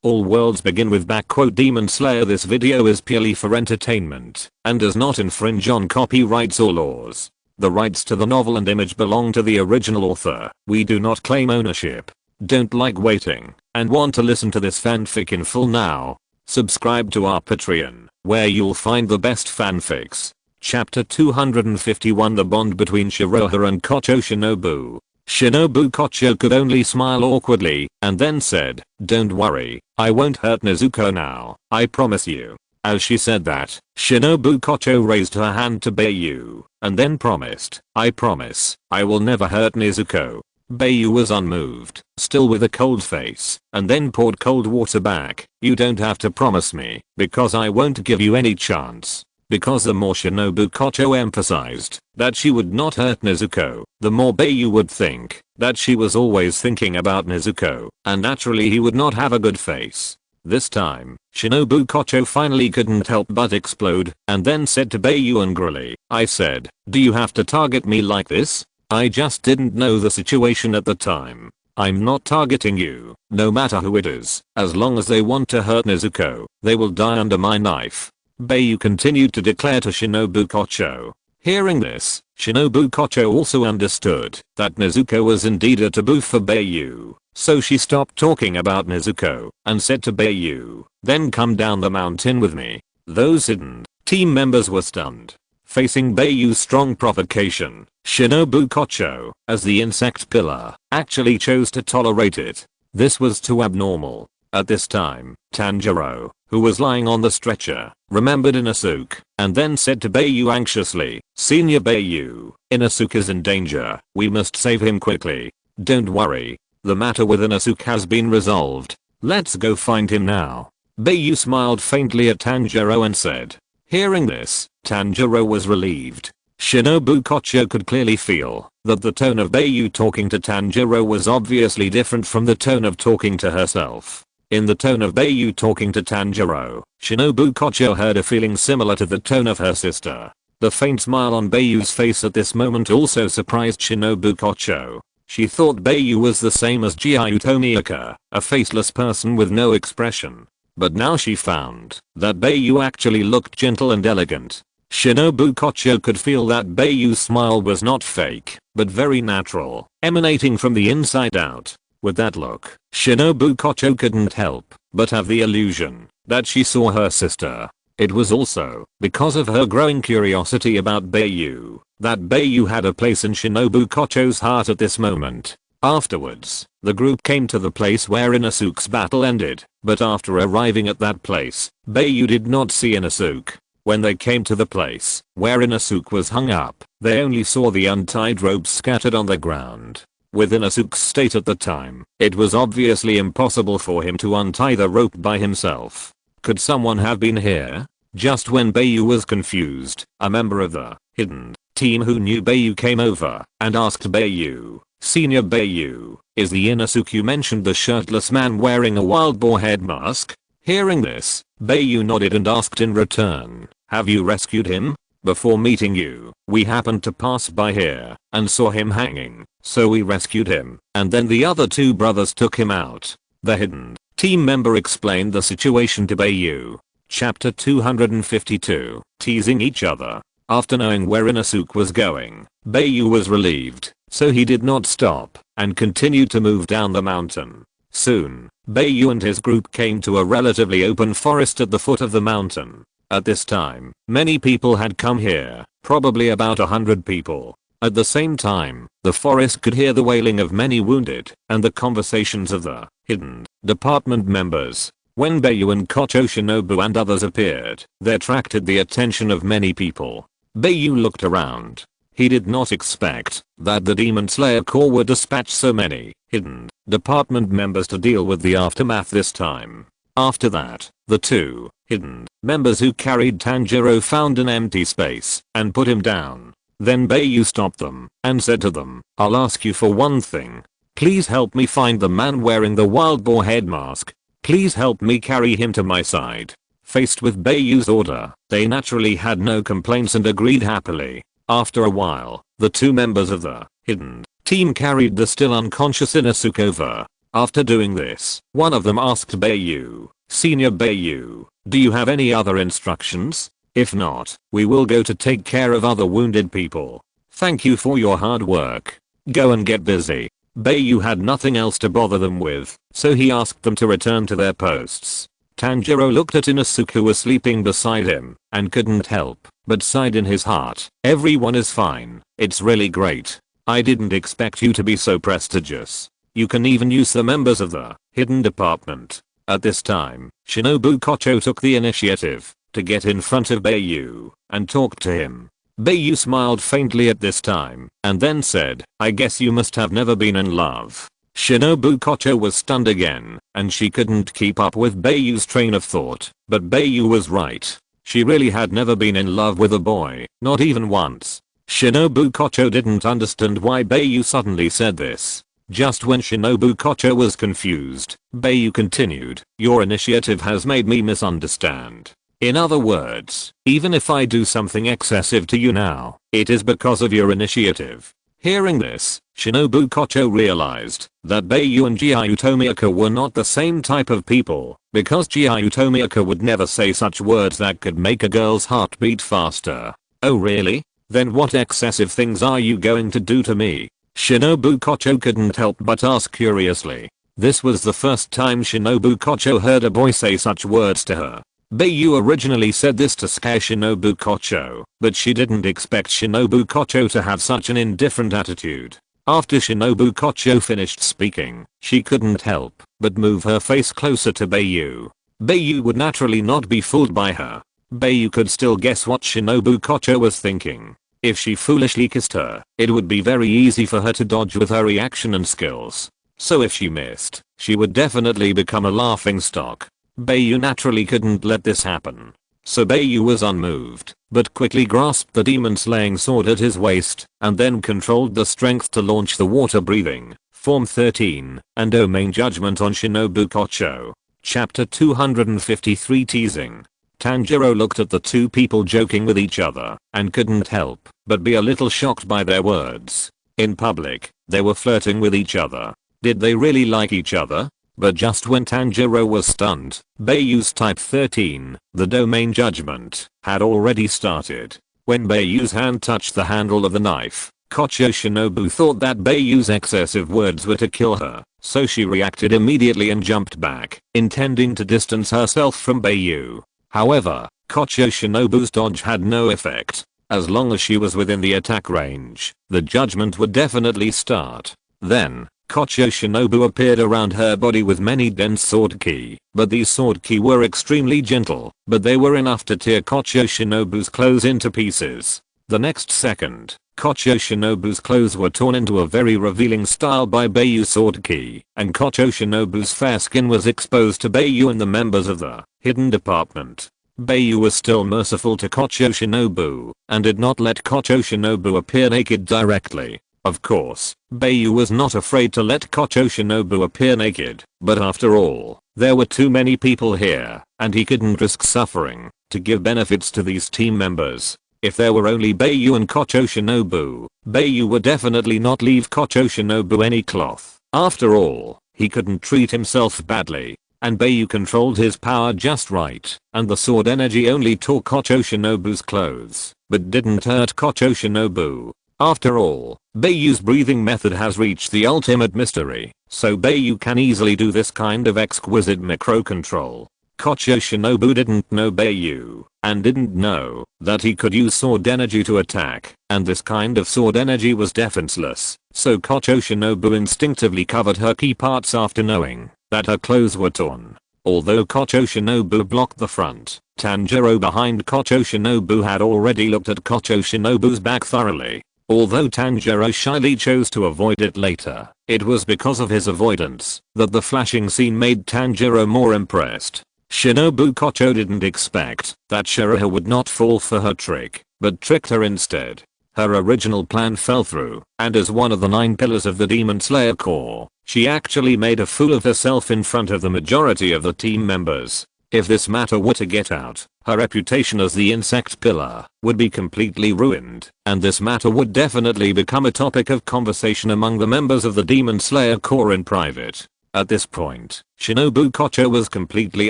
All worlds begin with Demon Slayer. This video is purely for entertainment and does not infringe on copyrights or laws. The rights to the novel and image belong to the original author. We do not claim ownership. Don't like waiting and want to listen to this fanfic in full now? Subscribe to our Patreon, where you'll find the best fanfics. Chapter 251, The Bond Between Shiroha and Kocho Shinobu. Shinobu Kocho could only smile awkwardly and then said, "Don't worry, I won't hurt Nezuko now, I promise you." As she said that, Shinobu Kocho raised her hand to Bai Yu and then promised, "I promise, I will never hurt Nezuko." Bai Yu was unmoved, still with a cold face, and then poured cold water back. "You don't have to promise me, because I won't give you any chance." Because the more Shinobu Kocho emphasized that she would not hurt Nezuko, the more Bai Yu would think that she was always thinking about Nezuko, and naturally he would not have a good face. This time, Shinobu Kocho finally couldn't help but explode, and then said to Bai Yu angrily, "I said, do you have to target me like this? I just didn't know the situation at the time. I'm not targeting you, no matter who it is. As long as they want to hurt Nezuko, they will die under my knife." Bai Yu continued to declare to Shinobu Kocho. Hearing this, Shinobu Kocho also understood that Nezuko was indeed a taboo for Bai Yu, so she stopped talking about Nezuko and said to Bai Yu, "Then come down the mountain with me." Those hidden team members were stunned. Facing Bai Yu's strong provocation, Shinobu Kocho, as the insect pillar, actually chose to tolerate it. This was too abnormal. At this time, Tanjiro, who was lying on the stretcher, remembered Inosuke, and then said to Bai Yu anxiously, "Senior Bai Yu, Inosuke is in danger, we must save him quickly." "Don't worry, the matter with Inosuke has been resolved. Let's go find him now." Bai Yu smiled faintly at Tanjiro and said. Hearing this, Tanjiro was relieved. Shinobu Kocho could clearly feel that the tone of Bai Yu talking to Tanjiro was obviously different from the tone of talking to herself. In the tone of Bai Yu talking to Tanjiro, Shinobu Kocho heard a feeling similar to the tone of her sister. The faint smile on Bai Yu's face at this moment also surprised Shinobu Kocho. She thought Bai Yu was the same as Giyu Tomioka, a faceless person with no expression. But now she found that Bai Yu actually looked gentle and elegant. Shinobu Kocho could feel that Bai Yu's smile was not fake, but very natural, emanating from the inside out. With that look, Shinobu Kocho couldn't help but have the illusion that she saw her sister. It was also because of her growing curiosity about Bai Yu that Bai Yu had a place in Shinobu Kocho's heart at this moment. Afterwards, the group came to the place where Inosuke's battle ended, but after arriving at that place, Bai Yu did not see Inosuke. When they came to the place where Inosuke was hung up, they only saw the untied ropes scattered on the ground. With Inosuke's state at the time, it was obviously impossible for him to untie the rope by himself. Could someone have been here? Just when Bai Yu was confused, a member of the hidden team who knew Bai Yu came over and asked Bai Yu, "Senior Bai Yu, is the Inosuke you mentioned the shirtless man wearing a wild boar head mask?" Hearing this, Bai Yu nodded and asked in return, "Have you rescued him? Before meeting you, we happened to pass by here and saw him hanging, so we rescued him, and then the other two brothers took him out." The hidden team member explained the situation to Bai Yu. Chapter 252, Teasing Each Other. After knowing where Inosuke was going, Bai Yu was relieved, so he did not stop and continued to move down the mountain. Soon, Bai Yu and his group came to a relatively open forest at the foot of the mountain. At this time, many people had come here, probably about 100 people. At the same time, the forest could hear the wailing of many wounded and the conversations of the hidden department members. When Bai Yu and Kocho Shinobu and others appeared, they attracted the attention of many people. Bai Yu looked around. He did not expect that the Demon Slayer Corps would dispatch so many hidden department members to deal with the aftermath this time. After that, the two hidden members who carried Tanjiro found an empty space and put him down. Then Bai Yu stopped them and said to them, "I'll ask you for one thing. Please help me find the man wearing the wild boar head mask. Please help me carry him to my side." Faced with Bai Yu's order, they naturally had no complaints and agreed happily. After a while, the two members of the hidden team carried the still unconscious Inosuke over. After doing this, one of them asked Bai Yu, "Senior Bai Yu, do you have any other instructions? If not, we will go to take care of other wounded people. Thank you for your hard work. Go and get busy." Bai Yu had nothing else to bother them with, so he asked them to return to their posts. Tanjiro looked at Inosuke who was sleeping beside him, and couldn't help but sighed in his heart. "Everyone is fine. It's really great. I didn't expect you to be so prestigious. You can even use the members of the hidden department." At this time, Shinobu Kocho took the initiative to get in front of Bai Yu and talk to him. Bai Yu smiled faintly at this time and then said, "I guess you must have never been in love." Shinobu Kocho was stunned again, and she couldn't keep up with Bai Yu's train of thought, but Bai Yu was right. She really had never been in love with a boy, not even once. Shinobu Kocho didn't understand why Bai Yu suddenly said this. Just when Shinobu Kocho was confused, Bai Yu continued, "Your initiative has made me misunderstand. In other words, even if I do something excessive to you now, it is because of your initiative." Hearing this, Shinobu Kocho realized that Bai Yu and Giyu Tomioka were not the same type of people, because Giyu Tomioka would never say such words that could make a girl's heart beat faster. "Oh really? Then what excessive things are you going to do to me?" Shinobu Kocho couldn't help but ask curiously. This was the first time Shinobu Kocho heard a boy say such words to her. Bai Yu originally said this to scare Shinobu Kocho, but she didn't expect Shinobu Kocho to have such an indifferent attitude. After Shinobu Kocho finished speaking, she couldn't help but move her face closer to Bai Yu. Bai Yu would naturally not be fooled by her. Bai Yu could still guess what Shinobu Kocho was thinking. If she foolishly kissed her, it would be very easy for her to dodge with her reaction and skills. So if she missed, she would definitely become a laughingstock. Bai Yu naturally couldn't let this happen. So Bai Yu was unmoved, but quickly grasped the demon-slaying sword at his waist, and then controlled the strength to launch the water-breathing, Form 13, and Domain Judgment on Shinobu Kocho. Chapter 253 Teasing. Tanjiro looked at the two people joking with each other, and couldn't help but be a little shocked by their words. In public, they were flirting with each other. Did they really like each other? But just when Tanjiro was stunned, Bai Yu's Type 13, the Domain Judgment, had already started. When Bai Yu's hand touched the handle of the knife, Kocho Shinobu thought that Bai Yu's excessive words were to kill her, so she reacted immediately and jumped back, intending to distance herself from Bai Yu. However, Kocho Shinobu's dodge had no effect. As long as she was within the attack range, the judgment would definitely start. Then, Kocho Shinobu appeared around her body with many dense sword ki, but these sword ki were extremely gentle, but they were enough to tear Kocho Shinobu's clothes into pieces. The next second, Kocho Shinobu's clothes were torn into a very revealing style by Bai Yu's sword ki, and Kocho Shinobu's fair skin was exposed to Bai Yu and the members of the hidden department. Bai Yu was still merciful to Kocho Shinobu, and did not let Kocho Shinobu appear naked directly. Of course, Bai Yu was not afraid to let Kocho Shinobu appear naked, but after all, there were too many people here, and he couldn't risk suffering to give benefits to these team members. If there were only Bai Yu and Kocho Shinobu, Bai Yu would definitely not leave Kocho Shinobu any cloth. After all, he couldn't treat himself badly, and Bai Yu controlled his power just right, and the sword energy only tore Kocho Shinobu's clothes, but didn't hurt Kocho Shinobu. After all, Bai Yu's breathing method has reached the ultimate mystery, so Bai Yu can easily do this kind of exquisite micro control. Kocho Shinobu didn't know Bai Yu, and didn't know that he could use sword energy to attack, and this kind of sword energy was defenseless, so Kocho Shinobu instinctively covered her key parts after knowing that her clothes were torn. Although Kocho Shinobu blocked the front, Tanjiro behind Kocho Shinobu had already looked at Kocho Shinobu's back thoroughly. Although Tanjiro shyly chose to avoid it later, it was because of his avoidance that the flashing scene made Tanjiro more impressed. Shinobu Kocho didn't expect that Shiraha would not fall for her trick, but tricked her instead. Her original plan fell through, and as one of the 9 pillars of the Demon Slayer Corps, she actually made a fool of herself in front of the majority of the team members. If this matter were to get out, her reputation as the insect pillar would be completely ruined, and this matter would definitely become a topic of conversation among the members of the Demon Slayer Corps in private. At this point, Shinobu Kocho was completely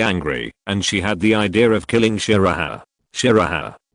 angry, and she had the idea of killing Shiraha.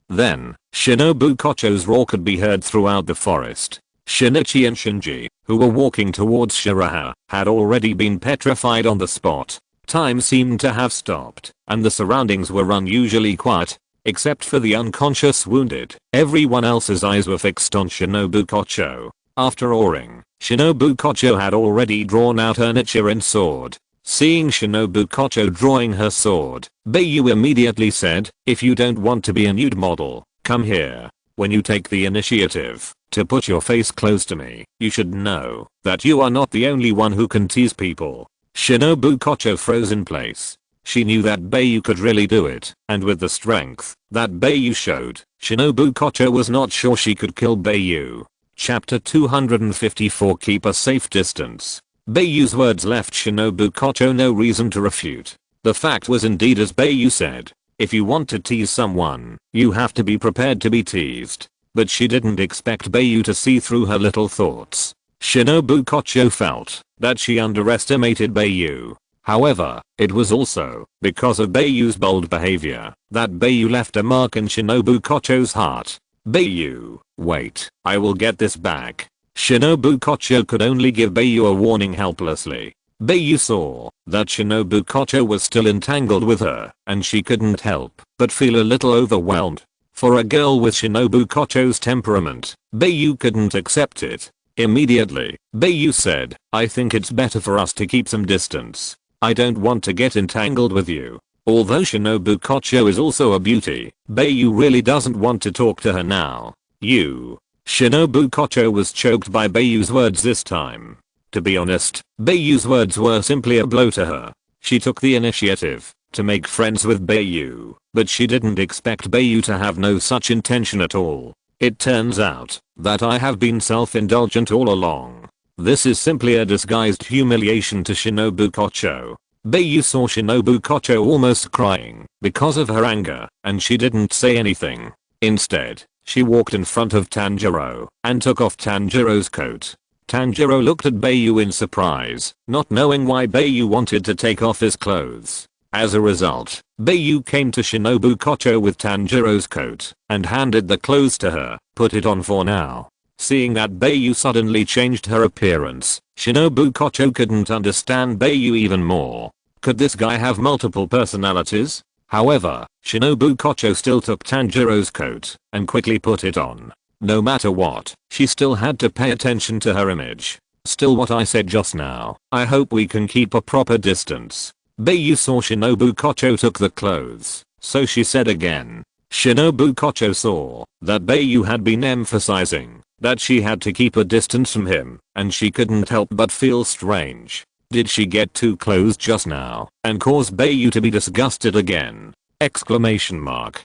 Then, Shinobu Kocho's roar could be heard throughout the forest. Shinichi and Shinji, who were walking towards Shiraha, had already been petrified on the spot. Time seemed to have stopped, and the surroundings were unusually quiet. Except for the unconscious wounded, everyone else's eyes were fixed on Shinobu Kocho. After roaring, Shinobu Kocho had already drawn out her Nichiren sword. Seeing Shinobu Kocho drawing her sword, Bai Yu immediately said, "If you don't want to be a nude model, come here. When you take the initiative to put your face close to me, you should know that you are not the only one who can tease people." Shinobu Kocho froze in place. She knew that Bai Yu could really do it, and with the strength that Bai Yu showed, Shinobu Kocho was not sure she could kill Bai Yu. Chapter 254 Keep a safe distance. Bai Yu's words left Shinobu Kocho no reason to refute. The fact was indeed as Bai Yu said. If you want to tease someone, you have to be prepared to be teased. But she didn't expect Bai Yu to see through her little thoughts. Shinobu Kocho felt that she underestimated Bai Yu. However, it was also because of Bai Yu's bold behavior that Bai Yu left a mark in Shinobu Kocho's heart. Bai Yu, wait, I will get this back. Shinobu Kocho could only give Bai Yu a warning helplessly. Bai Yu saw that Shinobu Kocho was still entangled with her, and she couldn't help but feel a little overwhelmed. For a girl with Shinobu Kocho's temperament, Bai Yu couldn't accept it. Immediately, Bai Yu said, "I think it's better for us to keep some distance. I don't want to get entangled with you." Although Shinobu Kocho is also a beauty, Bai Yu really doesn't want to talk to her now. Shinobu Kocho was choked by Bai Yu's words this time. To be honest, Bai Yu's words were simply a blow to her. She took the initiative to make friends with Bai Yu, but she didn't expect Bai Yu to have no such intention at all. It turns out that I have been self-indulgent all along. This is simply a disguised humiliation to Shinobu Kocho. Bai Yu saw Shinobu Kocho almost crying because of her anger, and she didn't say anything. Instead, she walked in front of Tanjiro and took off Tanjiro's coat. Tanjiro looked at Bai Yu in surprise, not knowing why Bai Yu wanted to take off his clothes. As a result, Bai Yu came to Shinobu Kocho with Tanjiro's coat and handed the clothes to her. "Put it on for now." Seeing that Bai Yu suddenly changed her appearance, Shinobu Kocho couldn't understand Bai Yu even more. Could this guy have multiple personalities? However, Shinobu Kocho still took Tanjiro's coat and quickly put it on. No matter what, she still had to pay attention to her image. Still what I said just now, I hope we can keep a proper distance. Bai Yu saw Shinobu Kocho took the clothes, so she said again. Shinobu Kocho saw that Bai Yu had been emphasizing that she had to keep a distance from him, and she couldn't help but feel strange. Did she get too close just now and cause Bai Yu to be disgusted again? Exclamation mark.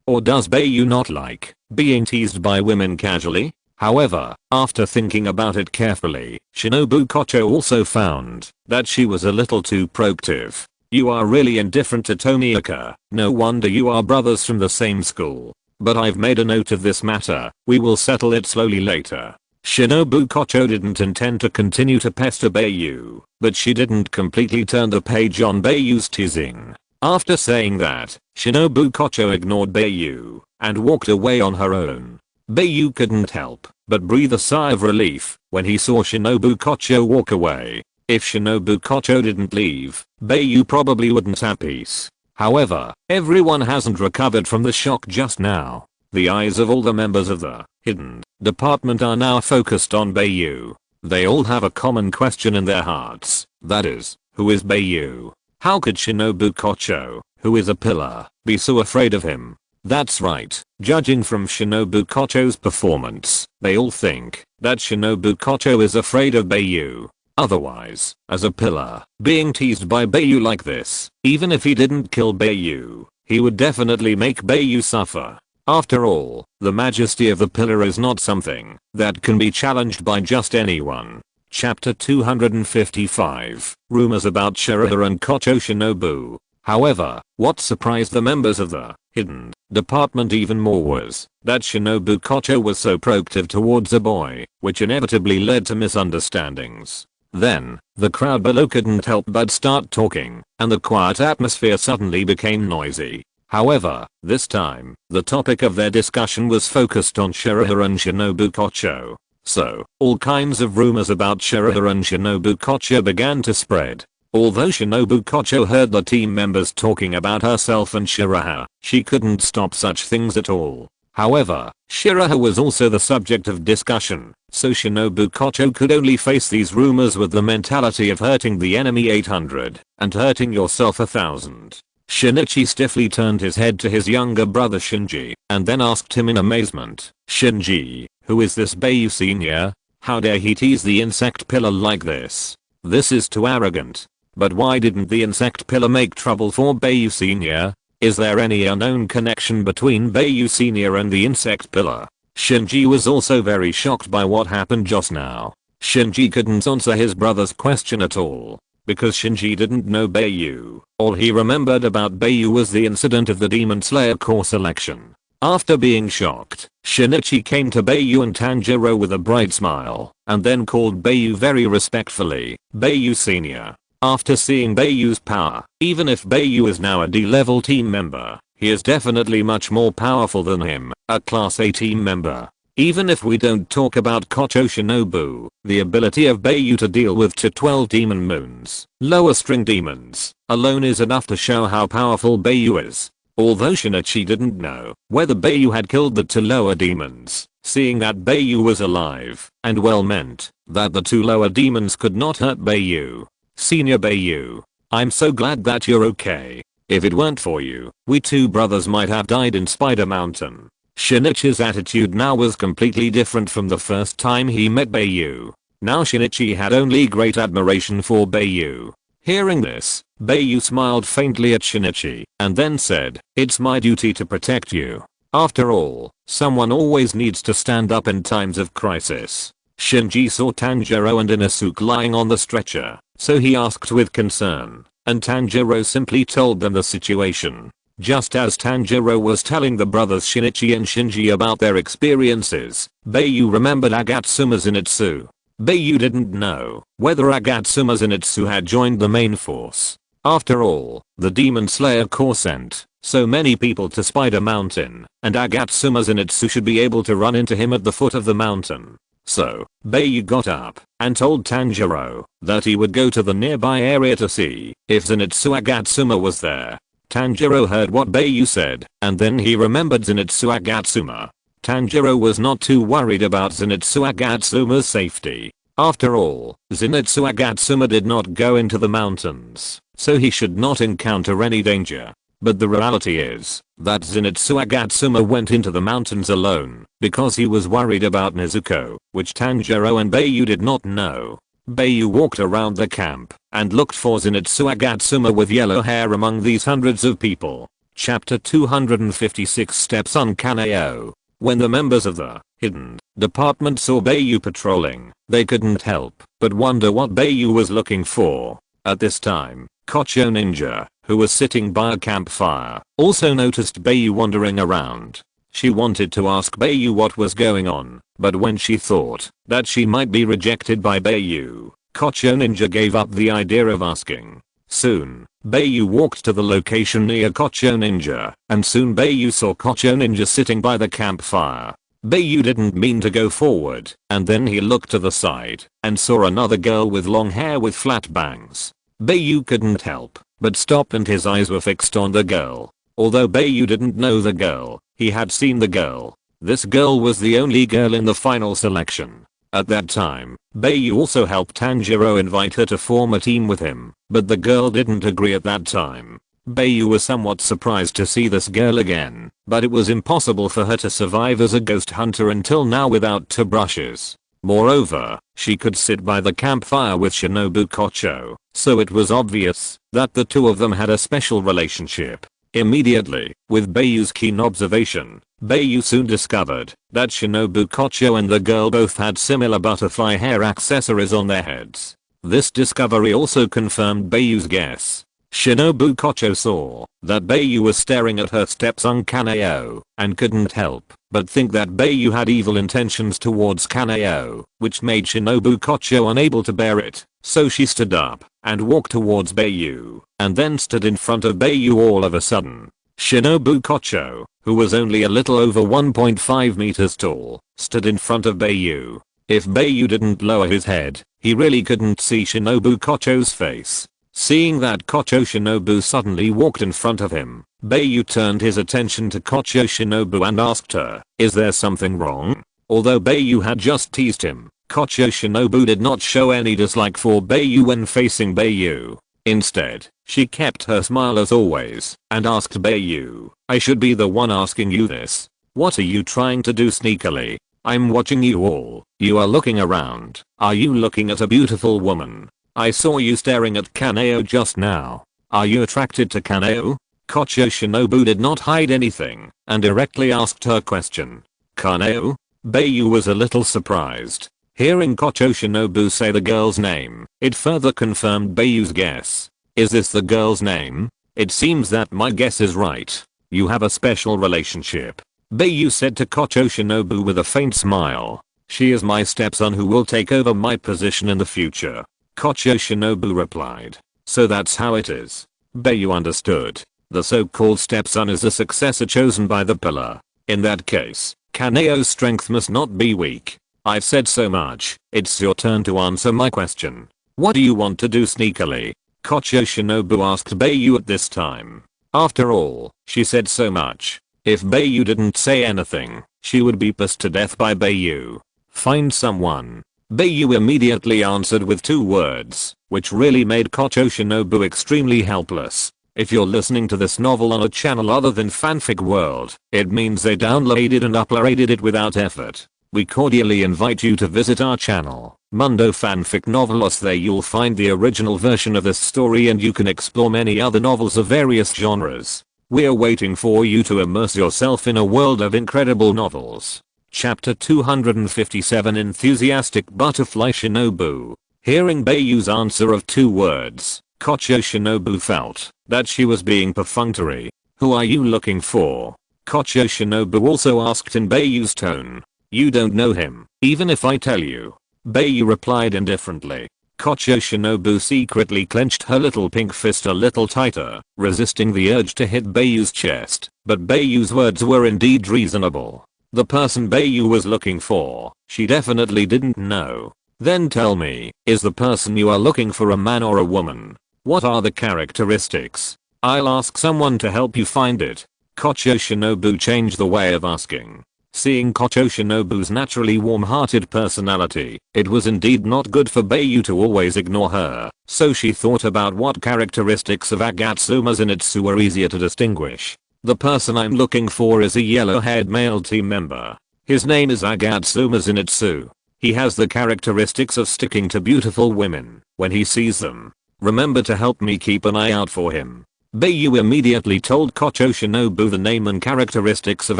Or does Bai Yu not like being teased by women casually? However, after thinking about it carefully, Shinobu Kocho also found that she was a little too proactive. "You are really indifferent to Tomioka. No wonder you are brothers from the same school. But I've made a note of this matter. We will settle it slowly later." Shinobu Kocho didn't intend to continue to pester Bai Yu, but she didn't completely turn the page on Bai Yu's teasing. After saying that, Shinobu Kocho ignored Bai Yu and walked away on her own. Bai Yu couldn't help but breathe a sigh of relief when he saw Shinobu Kocho walk away. If Shinobu Kocho didn't leave, Bai Yu probably wouldn't have peace. However, everyone hasn't recovered from the shock just now. The eyes of all the members of the hidden department are now focused on Bai Yu. They all have a common question in their hearts. That is, who is Bai Yu? How could Shinobu Kocho, who is a pillar, be so afraid of him? That's right, judging from Shinobu Kocho's performance, they all think that Shinobu Kocho is afraid of Bai Yu. Otherwise, as a pillar, being teased by Bai Yu like this, even if he didn't kill Bai Yu, he would definitely make Bai Yu suffer. After all, the majesty of the pillar is not something that can be challenged by just anyone. Chapter 255, Rumors about Shirada and Kocho Shinobu. However, what surprised the members of the hidden department even more was that Shinobu Kocho was so proactive towards a boy, which inevitably led to misunderstandings. Then, the crowd below couldn't help but start talking, and the quiet atmosphere suddenly became noisy. However, this time, the topic of their discussion was focused on Shiraha and Shinobu Kocho. So, all kinds of rumors about Shiraha and Shinobu Kocho began to spread. Although Shinobu Kocho heard the team members talking about herself and Shiraha, she couldn't stop such things at all. However, Shiraha was also the subject of discussion, so Shinobu Kocho could only face these rumors with the mentality of hurting the enemy 800 and hurting yourself 1000. Shinichi stiffly turned his head to his younger brother Shinji and then asked him in amazement, "Shinji, who is this Bai Yu Sr.? How dare he tease the insect pillar like this? This is too arrogant. But why didn't the insect pillar make trouble for Bai Yu Sr.? Is there any unknown connection between Bai Yu Sr. and the insect pillar?" Shinji was also very shocked by what happened just now. Shinji couldn't answer his brother's question at all, because Shinji didn't know Bai Yu. All he remembered about Bai Yu was the incident of the Demon Slayer core selection. After being shocked, Shinichi came to Bai Yu and Tanjiro with a bright smile, and then called Bai Yu very respectfully, "Bai Yu Sr." After seeing Bai Yu's power, even if Bai Yu is now a D-level team member, he is definitely much more powerful than him, a class A team member. Even if we don't talk about Kocho Shinobu, the ability of Bai Yu to deal with 12 demon moons, lower string demons, alone is enough to show how powerful Bai Yu is. Although Shinichi didn't know whether Bai Yu had killed the 2 lower demons, seeing that Bai Yu was alive and well meant that the 2 lower demons could not hurt Bai Yu. "Senior Bai Yu, I'm so glad that you're okay. If it weren't for you, we 2 brothers might have died in Spider Mountain." Shinichi's attitude now was completely different from the first time he met Bai Yu. Now Shinichi had only great admiration for Bai Yu. Hearing this, Bai Yu smiled faintly at Shinichi and then said, "It's my duty to protect you. After all, someone always needs to stand up in times of crisis." Shinji saw Tanjiro and Inosuke lying on the stretcher, so he asked with concern, and Tanjiro simply told them the situation. Just as Tanjiro was telling the brothers Shinichi and Shinji about their experiences, Bai Yu remembered Agatsuma Zenitsu. Bai Yu didn't know whether Agatsuma Zenitsu had joined the main force. After all, the Demon Slayer Corps sent so many people to Spider Mountain, and Agatsuma Zenitsu should be able to run into him at the foot of the mountain. So, Bai Yu got up and told Tanjiro that he would go to the nearby area to see if Zenitsu Agatsuma was there. Tanjiro heard what Bai Yu said, and then he remembered Zenitsu Agatsuma. Tanjiro was not too worried about Zenitsu Agatsuma's safety. After all, Zenitsu Agatsuma did not go into the mountains, so he should not encounter any danger. But the reality is that Zenitsu Agatsuma went into the mountains alone because he was worried about Nezuko, which Tanjiro and Bai Yu did not know. Bai Yu walked around the camp and looked for Zenitsu Agatsuma with yellow hair among these hundreds of people. Chapter 256 Steps on Kaneo. When the members of the Hidden Department saw Bai Yu patrolling, they couldn't help but wonder what Bai Yu was looking for. At this time, Kocho Ninja, who was sitting by a campfire, also noticed Bai Yu wandering around. She wanted to ask Bai Yu what was going on, but when she thought that she might be rejected by Bai Yu, Kocho Ninja gave up the idea of asking. Soon, Bai Yu walked to the location near Kocho Ninja, and soon Bai Yu saw Kocho Ninja sitting by the campfire. Bai Yu didn't mean to go forward, and then he looked to the side and saw another girl with long hair with flat bangs. Bai Yu couldn't help but stop, and his eyes were fixed on the girl. Although Bai Yu didn't know the girl, he had seen the girl. This girl was the only girl in the final selection. At that time, Bai Yu also helped Tanjiro invite her to form a team with him, but the girl didn't agree at that time. Bai Yu was somewhat surprised to see this girl again, but it was impossible for her to survive as a ghost hunter until now without toothbrushes. Moreover, she could sit by the campfire with Shinobu Kocho, so it was obvious that the two of them had a special relationship. Immediately, with Bai Yu's keen observation, Bai Yu soon discovered that Shinobu Kocho and the girl both had similar butterfly hair accessories on their heads. This discovery also confirmed Bai Yu's guess. Shinobu Kocho saw that Bai Yu was staring at her stepson Kaneo and couldn't help but think that Bai Yu had evil intentions towards Kaneo, which made Shinobu Kocho unable to bear it, so she stood up and walked towards Bai Yu, and then stood in front of Bai Yu all of a sudden. Shinobu Kocho, who was only a little over 1.5 meters tall, stood in front of Bai Yu. If Bai Yu didn't lower his head, he really couldn't see Shinobu Kocho's face. Seeing that Kocho Shinobu suddenly walked in front of him, Bai Yu turned his attention to Kocho Shinobu and asked her, "Is there something wrong?" Although Bai Yu had just teased him, Kocho Shinobu did not show any dislike for Bai Yu when facing Bai Yu. Instead, she kept her smile as always and asked Bai Yu, "I should be the one asking you this. What are you trying to do sneakily? I'm watching you all. You are looking around. Are you looking at a beautiful woman? I saw you staring at Kaneo just now. Are you attracted to Kaneo?" Kocho Shinobu did not hide anything and directly asked her question. "Kaneo?" Bai Yu was a little surprised. Hearing Kocho Shinobu say the girl's name, it further confirmed Bai Yu's guess. "Is this the girl's name? It seems that my guess is right. You have a special relationship," Bai Yu said to Kocho Shinobu with a faint smile. "She is my stepson who will take over my position in the future," Kocho Shinobu replied. "So that's how it is." Bai Yu understood. The so-called stepson is the successor chosen by the pillar. In that case, Kaneo's strength must not be weak. I've said so much, it's your turn to answer my question. What do you want to do sneakily? Kocho Shinobu asked Bai Yu at this time. After all, she said so much. If Bai Yu didn't say anything, she would be pissed to death by Bai Yu. Find someone. Bai Yu immediately answered with 2 words, which really made Kocho Shinobu extremely helpless. If you're listening to this novel on a channel other than Fanfic World, it means they downloaded and uploaded it without effort. We cordially invite you to visit our channel, Mundo Fanfic Novelos. There you'll find the original version of this story and you can explore many other novels of various genres. We're waiting for you to immerse yourself in a world of incredible novels. Chapter 257 Enthusiastic Butterfly Shinobu. Hearing Bai Yu's answer of 2 words, Kocho Shinobu felt that she was being perfunctory. "Who are you looking for?" Kocho Shinobu also asked in Bai Yu's tone. "You don't know him, even if I tell you," Bai Yu replied indifferently. Kocho Shinobu secretly clenched her little pink fist a little tighter, resisting the urge to hit Bai Yu's chest, but Bai Yu's words were indeed reasonable. The person Bai Yu was looking for, she definitely didn't know. "Then tell me, is the person you are looking for a man or a woman? What are the characteristics? I'll ask someone to help you find it." Kocho Shinobu changed the way of asking. Seeing Kocho Shinobu's naturally warm-hearted personality, it was indeed not good for Bai Yu to always ignore her, so she thought about what characteristics of Agatsuma Zenitsu were easier to distinguish. "The person I'm looking for is a yellow-haired male team member. His name is Agatsuma Zenitsu. He has the characteristics of sticking to beautiful women when he sees them. Remember to help me keep an eye out for him." Bai Yu immediately told Kocho Shinobu the name and characteristics of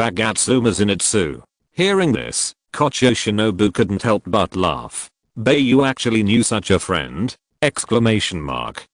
Agatsuma Zenitsu. Hearing this, Kocho Shinobu couldn't help but laugh. Bai Yu actually knew such a friend? Exclamation mark.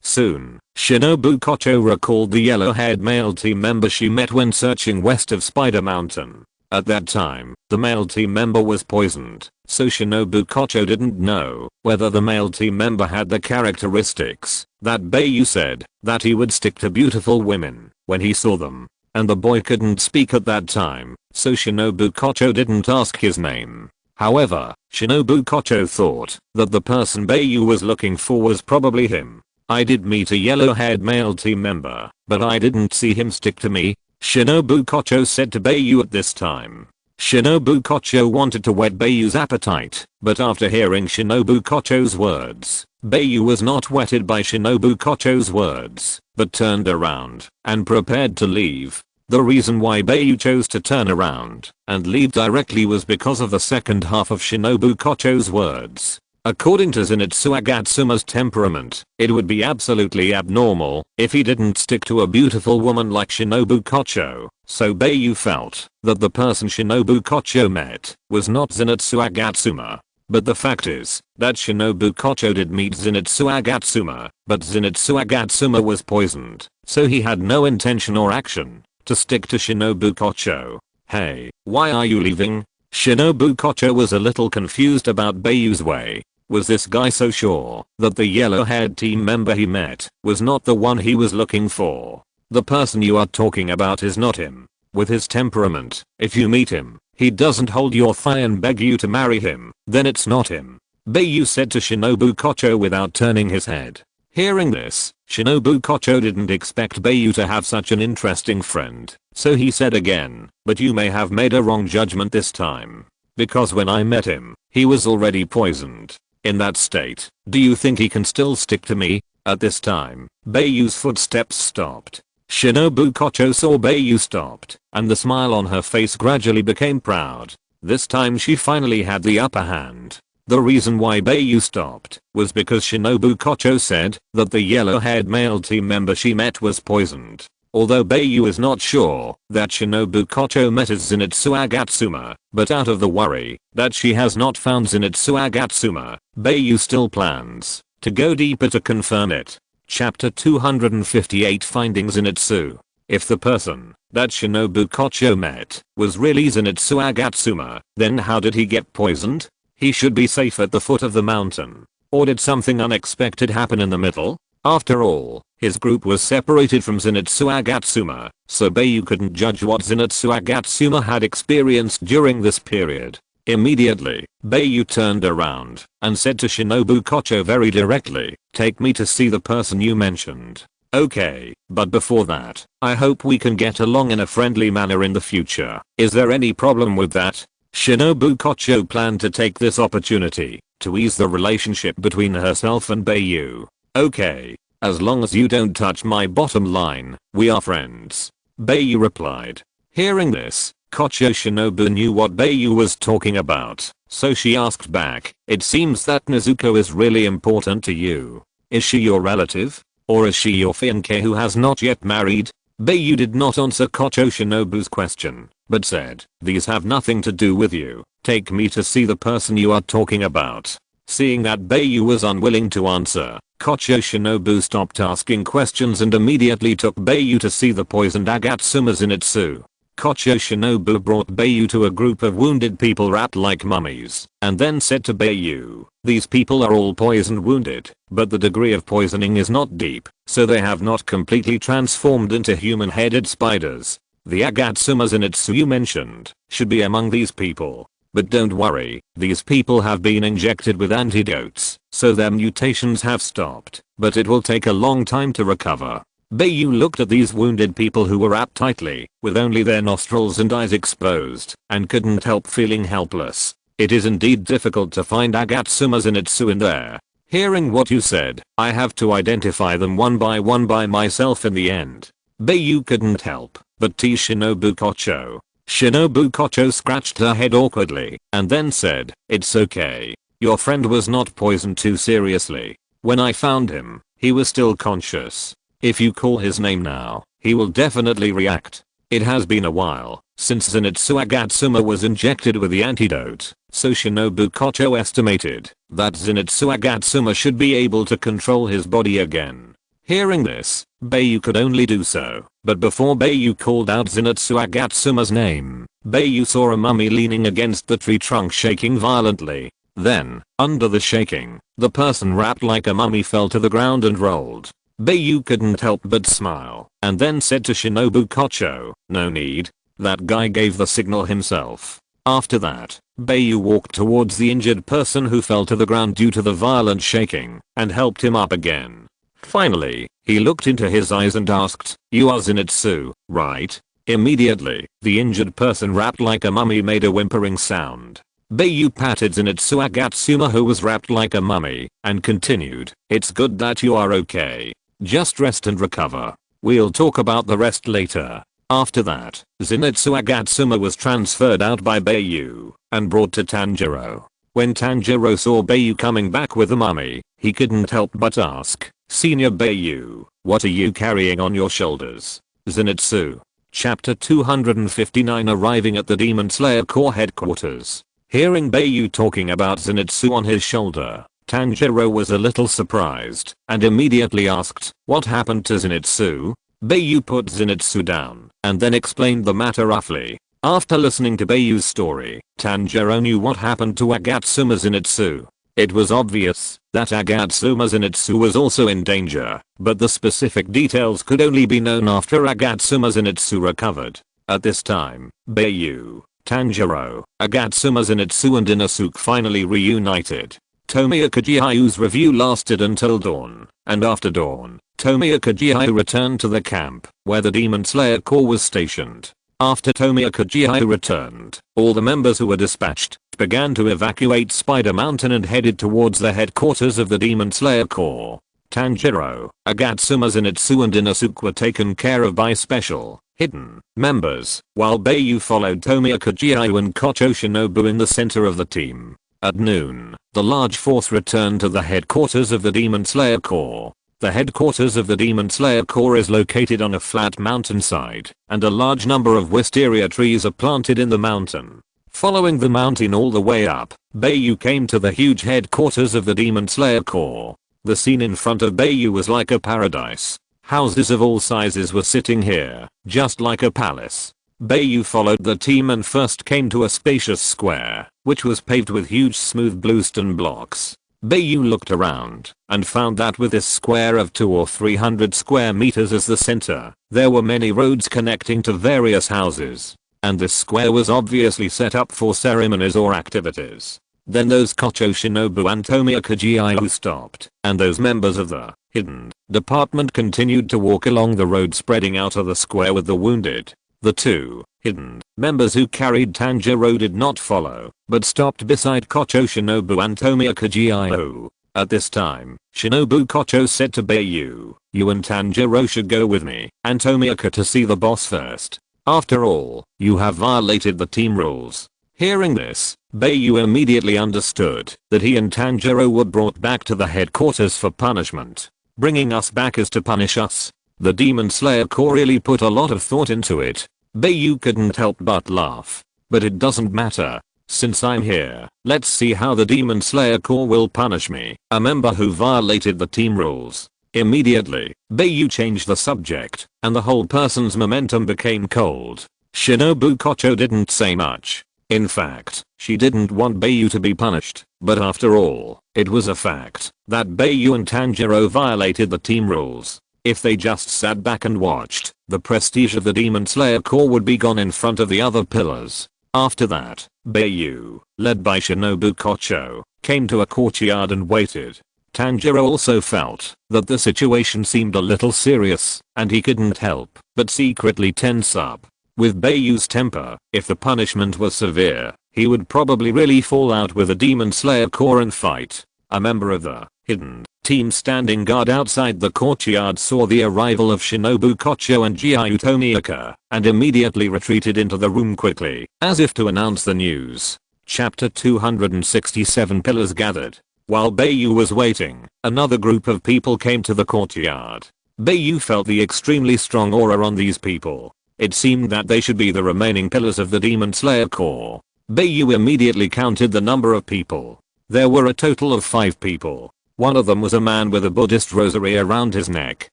Soon, Shinobu Kocho recalled the yellow-haired male team member she met when searching west of Spider Mountain. At that time, the male team member was poisoned, so Shinobu Kocho didn't know whether the male team member had the characteristics that Bai Yu said, that he would stick to beautiful women when he saw them. And the boy couldn't speak at that time, so Shinobu Kocho didn't ask his name. However, Shinobu Kocho thought that the person Bai Yu was looking for was probably him. "I did meet a yellow-haired male team member, but I didn't see him stick to me," Shinobu Kocho said to Bai Yu at this time. Shinobu Kocho wanted to whet Bai Yu's appetite, but after hearing Shinobu Kocho's words, Bai Yu was not whetted by Shinobu Kocho's words, but turned around and prepared to leave. The reason why Bai Yu chose to turn around and leave directly was because of the second half of Shinobu Kocho's words. According to Zenitsu Agatsuma's temperament, it would be absolutely abnormal if he didn't stick to a beautiful woman like Shinobu Kocho, so Bai Yu felt that the person Shinobu Kocho met was not Zenitsu Agatsuma. But the fact is that Shinobu Kocho did meet Zenitsu Agatsuma, but Zenitsu Agatsuma was poisoned, so he had no intention or action to stick to Shinobu Kocho. "Hey, why are you leaving?" Shinobu Kocho was a little confused about Bai Yu's way. Was this guy so sure that the yellow-haired team member he met was not the one he was looking for? The person you are talking about is not him. With his temperament, if you meet him, he doesn't hold your thigh and beg you to marry him, then it's not him, Bai Yu said to Shinobu Kocho without turning his head. Hearing this, Shinobu Kocho didn't expect Bai Yu to have such an interesting friend, so he said again, "But you may have made a wrong judgment this time. Because when I met him, he was already poisoned. In that state, do you think he can still stick to me?" At this time, Bai Yu's footsteps stopped. Shinobu Kocho saw Bai Yu stopped, and the smile on her face gradually became proud. This time she finally had the upper hand. The reason why Bai Yu stopped was because Shinobu Kocho said that the yellow-haired male team member she met was poisoned. Although Bai Yu is not sure that Shinobu Kocho met as Zenitsu Agatsuma, but out of the worry that she has not found Zenitsu Agatsuma, Bai Yu still plans to go deeper to confirm it. Chapter 258 Finding Zenitsu. If the person that Shinobu Kocho met was really Zenitsu Agatsuma, then how did he get poisoned? He should be safe at the foot of the mountain. Or did something unexpected happen in the middle? After all, his group was separated from Zenitsu Agatsuma, so Bai Yu couldn't judge what Zenitsu Agatsuma had experienced during this period. Immediately, Bai Yu turned around and said to Shinobu Kocho very directly, "Take me to see the person you mentioned." "Okay, but before that, I hope we can get along in a friendly manner in the future. Is there any problem with that?" Shinobu Kocho planned to take this opportunity to ease the relationship between herself and Bai Yu. "Okay, as long as you don't touch my bottom line, we are friends," Bai Yu replied. Hearing this, Kocho Shinobu knew what Bai Yu was talking about, so she asked back, "It seems that Nezuko is really important to you. Is she your relative? Or is she your fiancé who has not yet married?" Bai Yu did not answer Kocho Shinobu's question, but said, "These have nothing to do with you. Take me to see the person you are talking about." Seeing that Bai Yu was unwilling to answer, Kocho Shinobu stopped asking questions and immediately took Bai Yu to see the poisoned Agatsuma Zenitsu. Kocho Shinobu brought Bai Yu to a group of wounded people wrapped like mummies, and then said to Bai Yu, "These people are all poison wounded, but the degree of poisoning is not deep, so they have not completely transformed into human-headed spiders. The Agatsuma Zenitsu you mentioned should be among these people. But don't worry, these people have been injected with antidotes, so their mutations have stopped, but it will take a long time to recover." Bai Yu looked at these wounded people who were wrapped tightly, with only their nostrils and eyes exposed, and couldn't help feeling helpless. "It is indeed difficult to find Agatsuma Zenitsu in there. Hearing what you said, I have to identify them one by myself in the end." Bai Yu couldn't help but tease Shinobu Kocho. Shinobu Kocho scratched her head awkwardly, and then said, "It's okay. Your friend was not poisoned too seriously. When I found him, he was still conscious. If you call his name now, he will definitely react. It has been a while since Zenitsu Agatsuma was injected with the antidote, so Shinobu Kocho estimated that Zenitsu Agatsuma should be able to control his body again." Hearing this, Bai Yu could only do so, but before Bai Yu called out Zenitsu Agatsuma's name, Bai Yu saw a mummy leaning against the tree trunk shaking violently. Then, under the shaking, the person wrapped like a mummy fell to the ground and rolled. Bai Yu couldn't help but smile, and then said to Shinobu Kocho, "No need. That guy gave the signal himself." After that, Bai Yu walked towards the injured person who fell to the ground due to the violent shaking, and helped him up again. Finally, he looked into his eyes and asked, "You are Zenitsu, right?" Immediately, the injured person wrapped like a mummy made a whimpering sound. Bai Yu patted Zenitsu Agatsuma who was wrapped like a mummy, and continued, "It's good that you are okay. Just rest and recover. We'll talk about the rest later." After that, Zenitsu Agatsuma was transferred out by Bai Yu, and brought to Tanjiro. When Tanjiro saw Bai Yu coming back with the mummy, he couldn't help but ask, "Senior Bai Yu, what are you carrying on your shoulders?" Zenitsu. Chapter 259 Arriving at the Demon Slayer Corps headquarters. Hearing Bai Yu talking about Zenitsu on his shoulder, Tanjiro was a little surprised, and immediately asked, "What happened to Zenitsu?" Bai Yu put Zenitsu down, and then explained the matter roughly. After listening to Bai Yu's story, Tanjiro knew what happened to Agatsuma Zenitsu. It was obvious that Agatsuma Zenitsu was also in danger, but the specific details could only be known after Agatsuma Zenitsu recovered. At this time, Bai Yu, Tanjiro, Agatsuma Zenitsu and Inosuke finally reunited. Tomioka Giyu's review lasted until dawn, and after dawn, Tomioka Giyu returned to the camp, where the Demon Slayer Corps was stationed. After Tomioka Giyu returned, all the members who were dispatched began to evacuate Spider Mountain and headed towards the headquarters of the Demon Slayer Corps. Tanjiro, Agatsuma Zenitsu and Inosuke were taken care of by special, hidden members, while Bai Yu followed Tomioka Giyu and Kocho Shinobu in the center of the team. At noon, the large force returned to the headquarters of the Demon Slayer Corps. The headquarters of the Demon Slayer Corps is located on a flat mountainside, and a large number of wisteria trees are planted in the mountain. Following the mountain all the way up, Bai Yu came to the huge headquarters of the Demon Slayer Corps. The scene in front of Bai Yu was like a paradise. Houses of all sizes were sitting here, just like a palace. Bai Yu followed the team and first came to a spacious square, which was paved with huge smooth bluestone blocks. Bai Yu looked around and found that with this square of 200 or 300 square meters as the center, there were many roads connecting to various houses. And this square was obviously set up for ceremonies or activities. Then those Kocho Shinobu and Tomioka Giyu stopped, and those members of the hidden department continued to walk along the road spreading out of the square with the wounded. The two hidden members who carried Tanjiro did not follow, but stopped beside Kocho Shinobu and Tomioka Giyu. At this time, Shinobu Kocho said to Bai Yu, "You and Tanjiro should go with me, and Tomioka to see the boss first. After all, you have violated the team rules." Hearing this, Bai Yu immediately understood that he and Tanjiro were brought back to the headquarters for punishment. Bringing us back is to punish us. The Demon Slayer Corps really put a lot of thought into it. Bai Yu couldn't help but laugh. But it doesn't matter. Since I'm here, let's see how the Demon Slayer Corps will punish me, a member who violated the team rules. Immediately, Bai Yu changed the subject, and the whole person's momentum became cold. Shinobu Kocho didn't say much. In fact, she didn't want Bai Yu to be punished, but after all, it was a fact that Bai Yu and Tanjiro violated the team rules. If they just sat back and watched, the prestige of the Demon Slayer Corps would be gone in front of the other pillars. After that, Bai Yu, led by Shinobu Kocho, came to a courtyard and waited. Tanjiro also felt that the situation seemed a little serious, and he couldn't help but secretly tense up. With Bai Yu's temper, if the punishment was severe, he would probably really fall out with the Demon Slayer Corps and fight. A member of the hidden team standing guard outside the courtyard saw the arrival of Shinobu Kocho and Giyu Tomioka, and immediately retreated into the room quickly, as if to announce the news. Chapter 267 Pillars gathered. While Bai Yu was waiting, another group of people came to the courtyard. Bai Yu felt the extremely strong aura on these people. It seemed that they should be the remaining pillars of the Demon Slayer Corps. Bai Yu immediately counted the number of people. There were a total of 5 people. One of them was a man with a Buddhist rosary around his neck,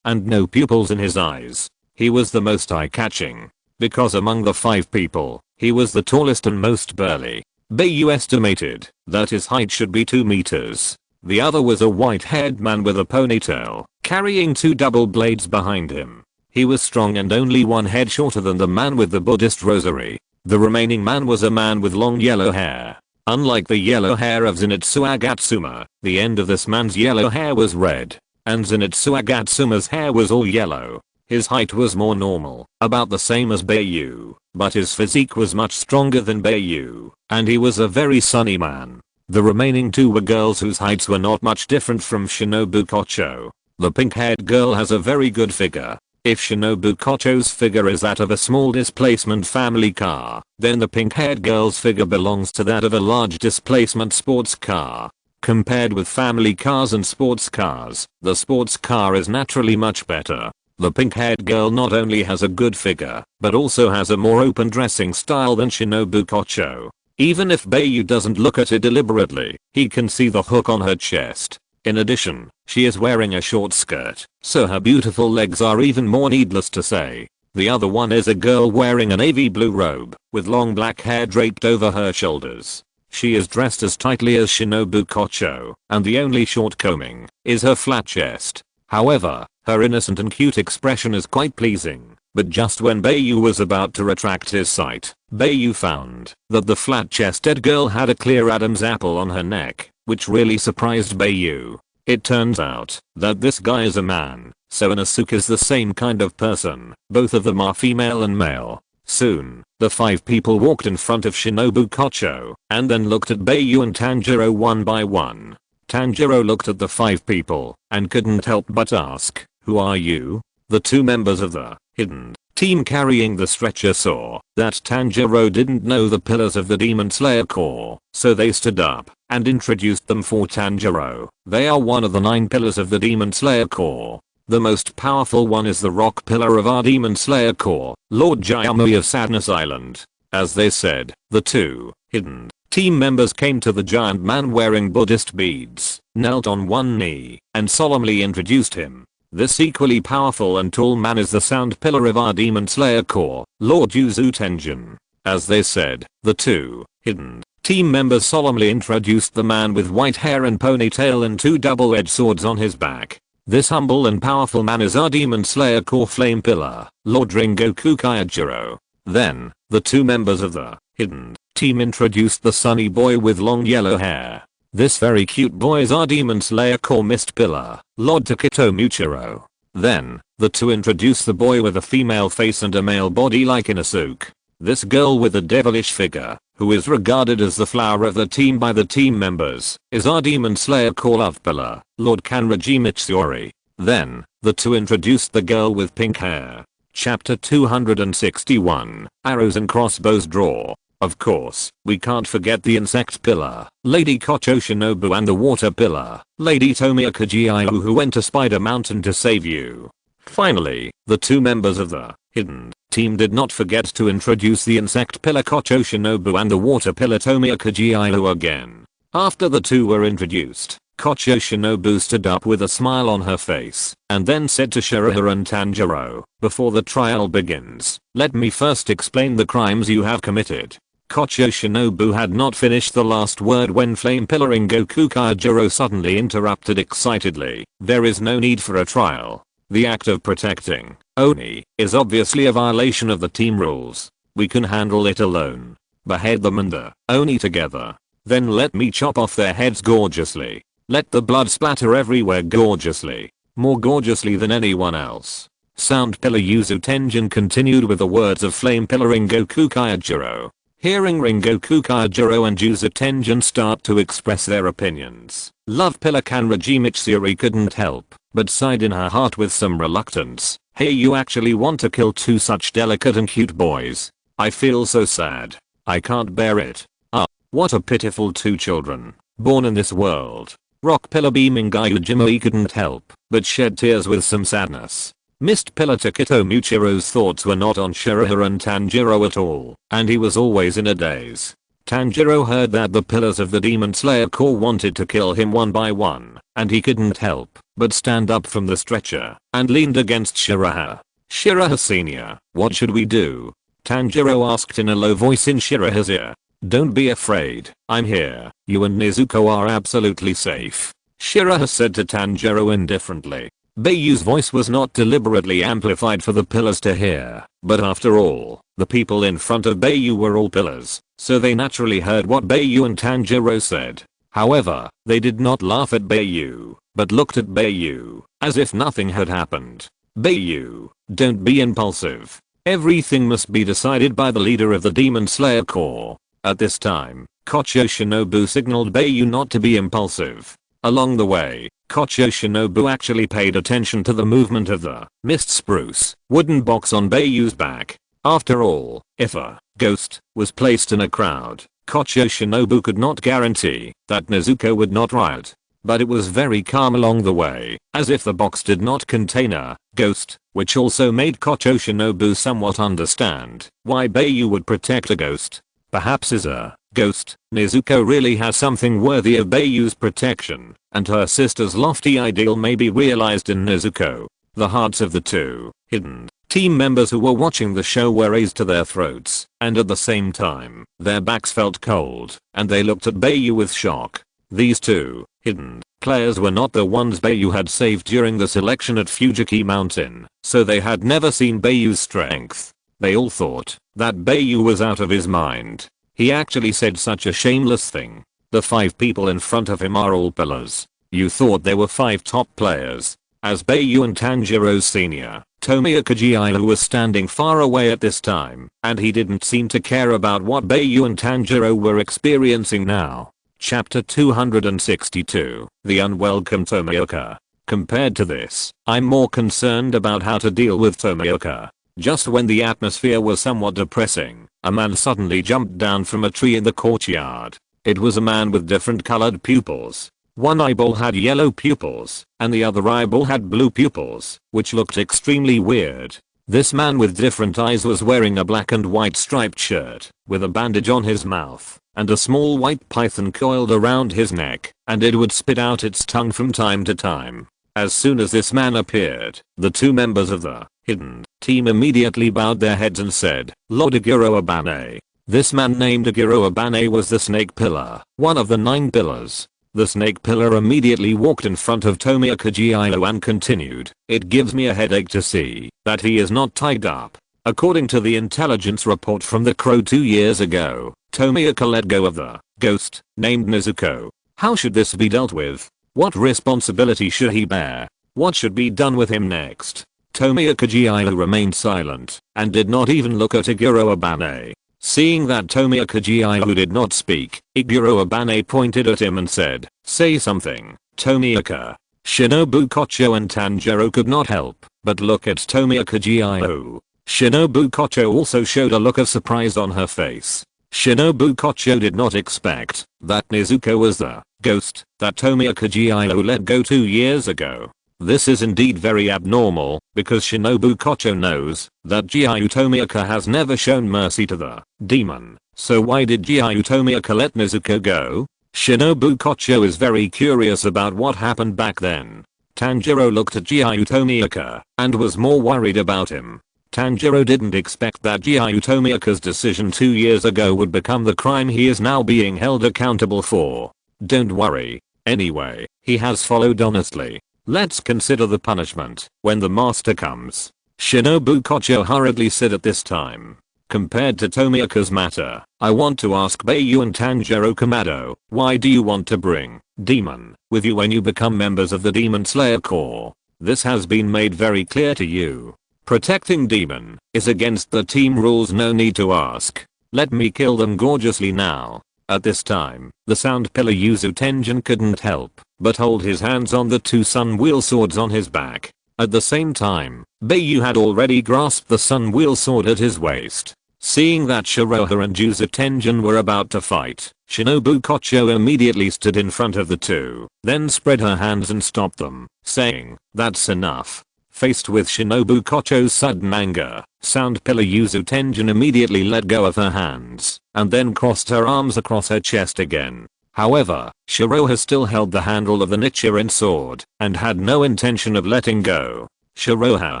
and no pupils in his eyes. He was the most eye-catching, because among the 5 people, he was the tallest and most burly. Bai Yu estimated that his height should be 2 meters. The other was a white-haired man with a ponytail, carrying 2 double blades behind him. He was strong and only 1 head shorter than the man with the Buddhist rosary. The remaining man was a man with long yellow hair. Unlike the yellow hair of Zenitsu Agatsuma, the end of this man's yellow hair was red, and Zenitsu Agatsuma's hair was all yellow. His height was more normal, about the same as Bai Yu, but his physique was much stronger than Bai Yu, and he was a very sunny man. The remaining 2 were girls whose heights were not much different from Shinobu Kocho. The pink-haired girl has a very good figure. If Shinobu Kocho's figure is that of a small displacement family car, then the pink-haired girl's figure belongs to that of a large displacement sports car. Compared with family cars and sports cars, the sports car is naturally much better. The pink-haired girl not only has a good figure, but also has a more open dressing style than Shinobu Kocho. Even if Bai Yu doesn't look at it deliberately, he can see the hook on her chest. In addition, she is wearing a short skirt, so her beautiful legs are even more needless to say. The other one is a girl wearing a navy blue robe with long black hair draped over her shoulders. She is dressed as tightly as Shinobu Kocho, and the only shortcoming is her flat chest. However, her innocent and cute expression is quite pleasing. But just when Bai Yu was about to retract his sight, Bai Yu found that the flat-chested girl had a clear Adam's apple on her neck, which really surprised Bai Yu. It turns out that this guy is a man, so Inosuke is the same kind of person. Both of them are female and male. Soon, the 5 people walked in front of Shinobu Kocho, and then looked at Bai Yu and Tanjiro one by one. Tanjiro looked at the 5 people, and couldn't help but ask, "Who are you?" The 2 members of the hidden team carrying the stretcher saw that Tanjiro didn't know the pillars of the Demon Slayer core, so they stood up and introduced them for Tanjiro. They are one of the 9 pillars of the Demon Slayer core. The most powerful one is the rock pillar of our Demon Slayer core, Lord Jayamui of Sadness Island. As they said, the 2 hidden team members came to the giant man wearing Buddhist beads, knelt on one knee, and solemnly introduced him. This equally powerful and tall man is the sound pillar of our Demon Slayer core, Lord Yuzu Tenjin. As they said, the 2 hidden team members solemnly introduced the man with white hair and ponytail and 2 double-edged swords on his back. This humble and powerful man is our Demon Slayer core flame pillar, Lord Rengoku Kyojuro. Then, the 2 members of the hidden team introduced the sunny boy with long yellow hair. This very cute boy is our Demon Slayer core mist pillar, Lord Takito Muchiro. Then, the 2 introduced the boy with a female face and a male body like Inosuke. This girl with a devilish figure, who is regarded as the flower of the team by the team members, is our Demon Slayer core love pillar, Lord Kanroji Mitsuri. Then, the 2 introduced the girl with pink hair. Chapter 261, Arrows and Crossbows Draw. Of course, we can't forget the insect pillar, Lady Kocho Shinobu, and the water pillar, Lady Tomioka Giyu, who went to Spider Mountain to save you. Finally, the 2 members of the hidden team did not forget to introduce the insect pillar Kocho Shinobu and the water pillar Tomioka Giyu again. After the 2 were introduced, Kocho Shinobu stood up with a smile on her face, and then said to Shirahara and Tanjiro, "Before the trial begins, let me first explain the crimes you have committed." Kocho Shinobu had not finished the last word when Flame Pillar Rengoku Kyojuro suddenly interrupted excitedly. "There is no need for a trial. The act of protecting Oni is obviously a violation of the team rules. We can handle it alone. Behead them and the Oni together. Then let me chop off their heads gorgeously. Let the blood splatter everywhere gorgeously. More gorgeously than anyone else." Sound Pillar Yuzu Tenjin continued with the words of Flame Pillar Rengoku Kyojuro. Hearing Rengoku Kyojuro and Yuzu Tenjin start to express their opinions, Love Pillar Kanroji Mitsuri couldn't help but sighed in her heart with some reluctance. "Hey, you actually want to kill 2 such delicate and cute boys? I feel so sad. I can't bear it. Ah, what a pitiful 2 children, born in this world." Rock Pillar Beaming Gyujimoi couldn't help but shed tears with some sadness. Mist Pillar Takito Muchiro's thoughts were not on Shirahara and Tanjiro at all, and he was always in a daze. Tanjiro heard that the pillars of the Demon Slayer core wanted to kill him one by one, and he couldn't help but stand up from the stretcher and leaned against Shirahara. "Shirahara Senior, what should we do?" Tanjiro asked in a low voice in Shirahara's ear. "Don't be afraid, I'm here. You and Nezuko are absolutely safe," Shirahara said to Tanjiro indifferently. Bai Yu's voice was not deliberately amplified for the pillars to hear, but after all, the people in front of Bai Yu were all pillars, so they naturally heard what Bai Yu and Tanjiro said. However, they did not laugh at Bai Yu, but looked at Bai Yu as if nothing had happened. "Bai Yu, don't be impulsive. Everything must be decided by the leader of the Demon Slayer core." At this time, Kocho Shinobu signaled Bai Yu not to be impulsive. Along the way, Kocho Shinobu actually paid attention to the movement of the mist spruce wooden box on Bai Yu's back. After all, if a ghost was placed in a crowd, Kocho Shinobu could not guarantee that Nezuko would not riot. But it was very calm along the way, as if the box did not contain a ghost, which also made Kocho Shinobu somewhat understand why Bai Yu would protect a ghost. Perhaps as a ghost, Nezuko really has something worthy of Bai Yu's protection, and her sister's lofty ideal may be realized in Nezuko. The hearts of the 2 hidden Team members who were watching the show were raised to their throats, and at the same time, their backs felt cold, and they looked at Bai Yu with shock. These two hidden players were not the ones Bai Yu had saved during the selection at Fujiki Mountain, so they had never seen Bai Yu's strength. They all thought that Bai Yu was out of his mind. He actually said such a shameless thing. The 5 people in front of him are all pillars. You thought there were 5 top players. As Bai Yu and Tanjiro's senior, Tomioka Giyu was standing far away at this time, and he didn't seem to care about what Bai Yu and Tanjiro were experiencing now. Chapter 262, The Unwelcome Tomioka. Compared to this, I'm more concerned about how to deal with Tomioka. Just when the atmosphere was somewhat depressing, a man suddenly jumped down from a tree in the courtyard. It was a man with different colored pupils. One eyeball had yellow pupils, and the other eyeball had blue pupils, which looked extremely weird. This man with different eyes was wearing a black and white striped shirt, with a bandage on his mouth, and a small white python coiled around his neck, and it would spit out its tongue from time to time. As soon as this man appeared, the 2 members of the hidden team immediately bowed their heads and said, "Lord Aguro Abane." This man named Aguro Abane was the snake pillar, one of the 9 pillars. The snake pillar immediately walked in front of Tomioka Giyu and continued, "It gives me a headache to see that he is not tied up." According to the intelligence report from the Crow 2 years ago, Tomioka let go of the ghost named Nezuko. How should this be dealt with? What responsibility should he bear? What should be done with him next? Tomioka Giyu remained silent and did not even look at Aguro Abane. Seeing that Tomioka Giyu did not speak, Aguro Abane pointed at him and said, "Say something, Tomioka." Shinobu Kocho and Tanjiro could not help but look at Tomioka Giyu. Shinobu Kocho also showed a look of surprise on her face. Shinobu Kocho did not expect that Nezuko was the ghost that Tomioka Giyu let go 2 years ago. This is indeed very abnormal, because Shinobu Kocho knows that Giyu Tomioka has never shown mercy to the demon. So why did Giyu Tomioka let Nezuko go? Shinobu Kocho is very curious about what happened back then. Tanjiro looked at Giyu Tomioka and was more worried about him. Tanjiro didn't expect that Giyu Tomioka's decision 2 years ago would become the crime he is now being held accountable for. Don't worry. Anyway, he has followed honestly. Let's consider the punishment when the master comes. Shinobu Kocho hurriedly said at this time. Compared to Tomioka's matter, I want to ask Bai Yu and Tanjiro Kamado, why do you want to bring demon with you when you become members of the Demon Slayer Corps? This has been made very clear to you. Protecting demon is against the team rules, no need to ask. Let me kill them gorgeously now. At this time, the sound pillar Yuzu Tenjin couldn't help but hold his hands on the 2 sun wheel swords on his back. At the same time, Bai Yu had already grasped the sun wheel sword at his waist. Seeing that Shiroha and Yuzu Tenjin were about to fight, Shinobu Kocho immediately stood in front of the 2, then spread her hands and stopped them, saying, "That's enough." Faced with Shinobu Kocho's sudden anger, sound pillar Yuzu Tenjin immediately let go of her hands, and then crossed her arms across her chest again. However, Shiroha still held the handle of the Nichiren sword, and had no intention of letting go. "Shiroha,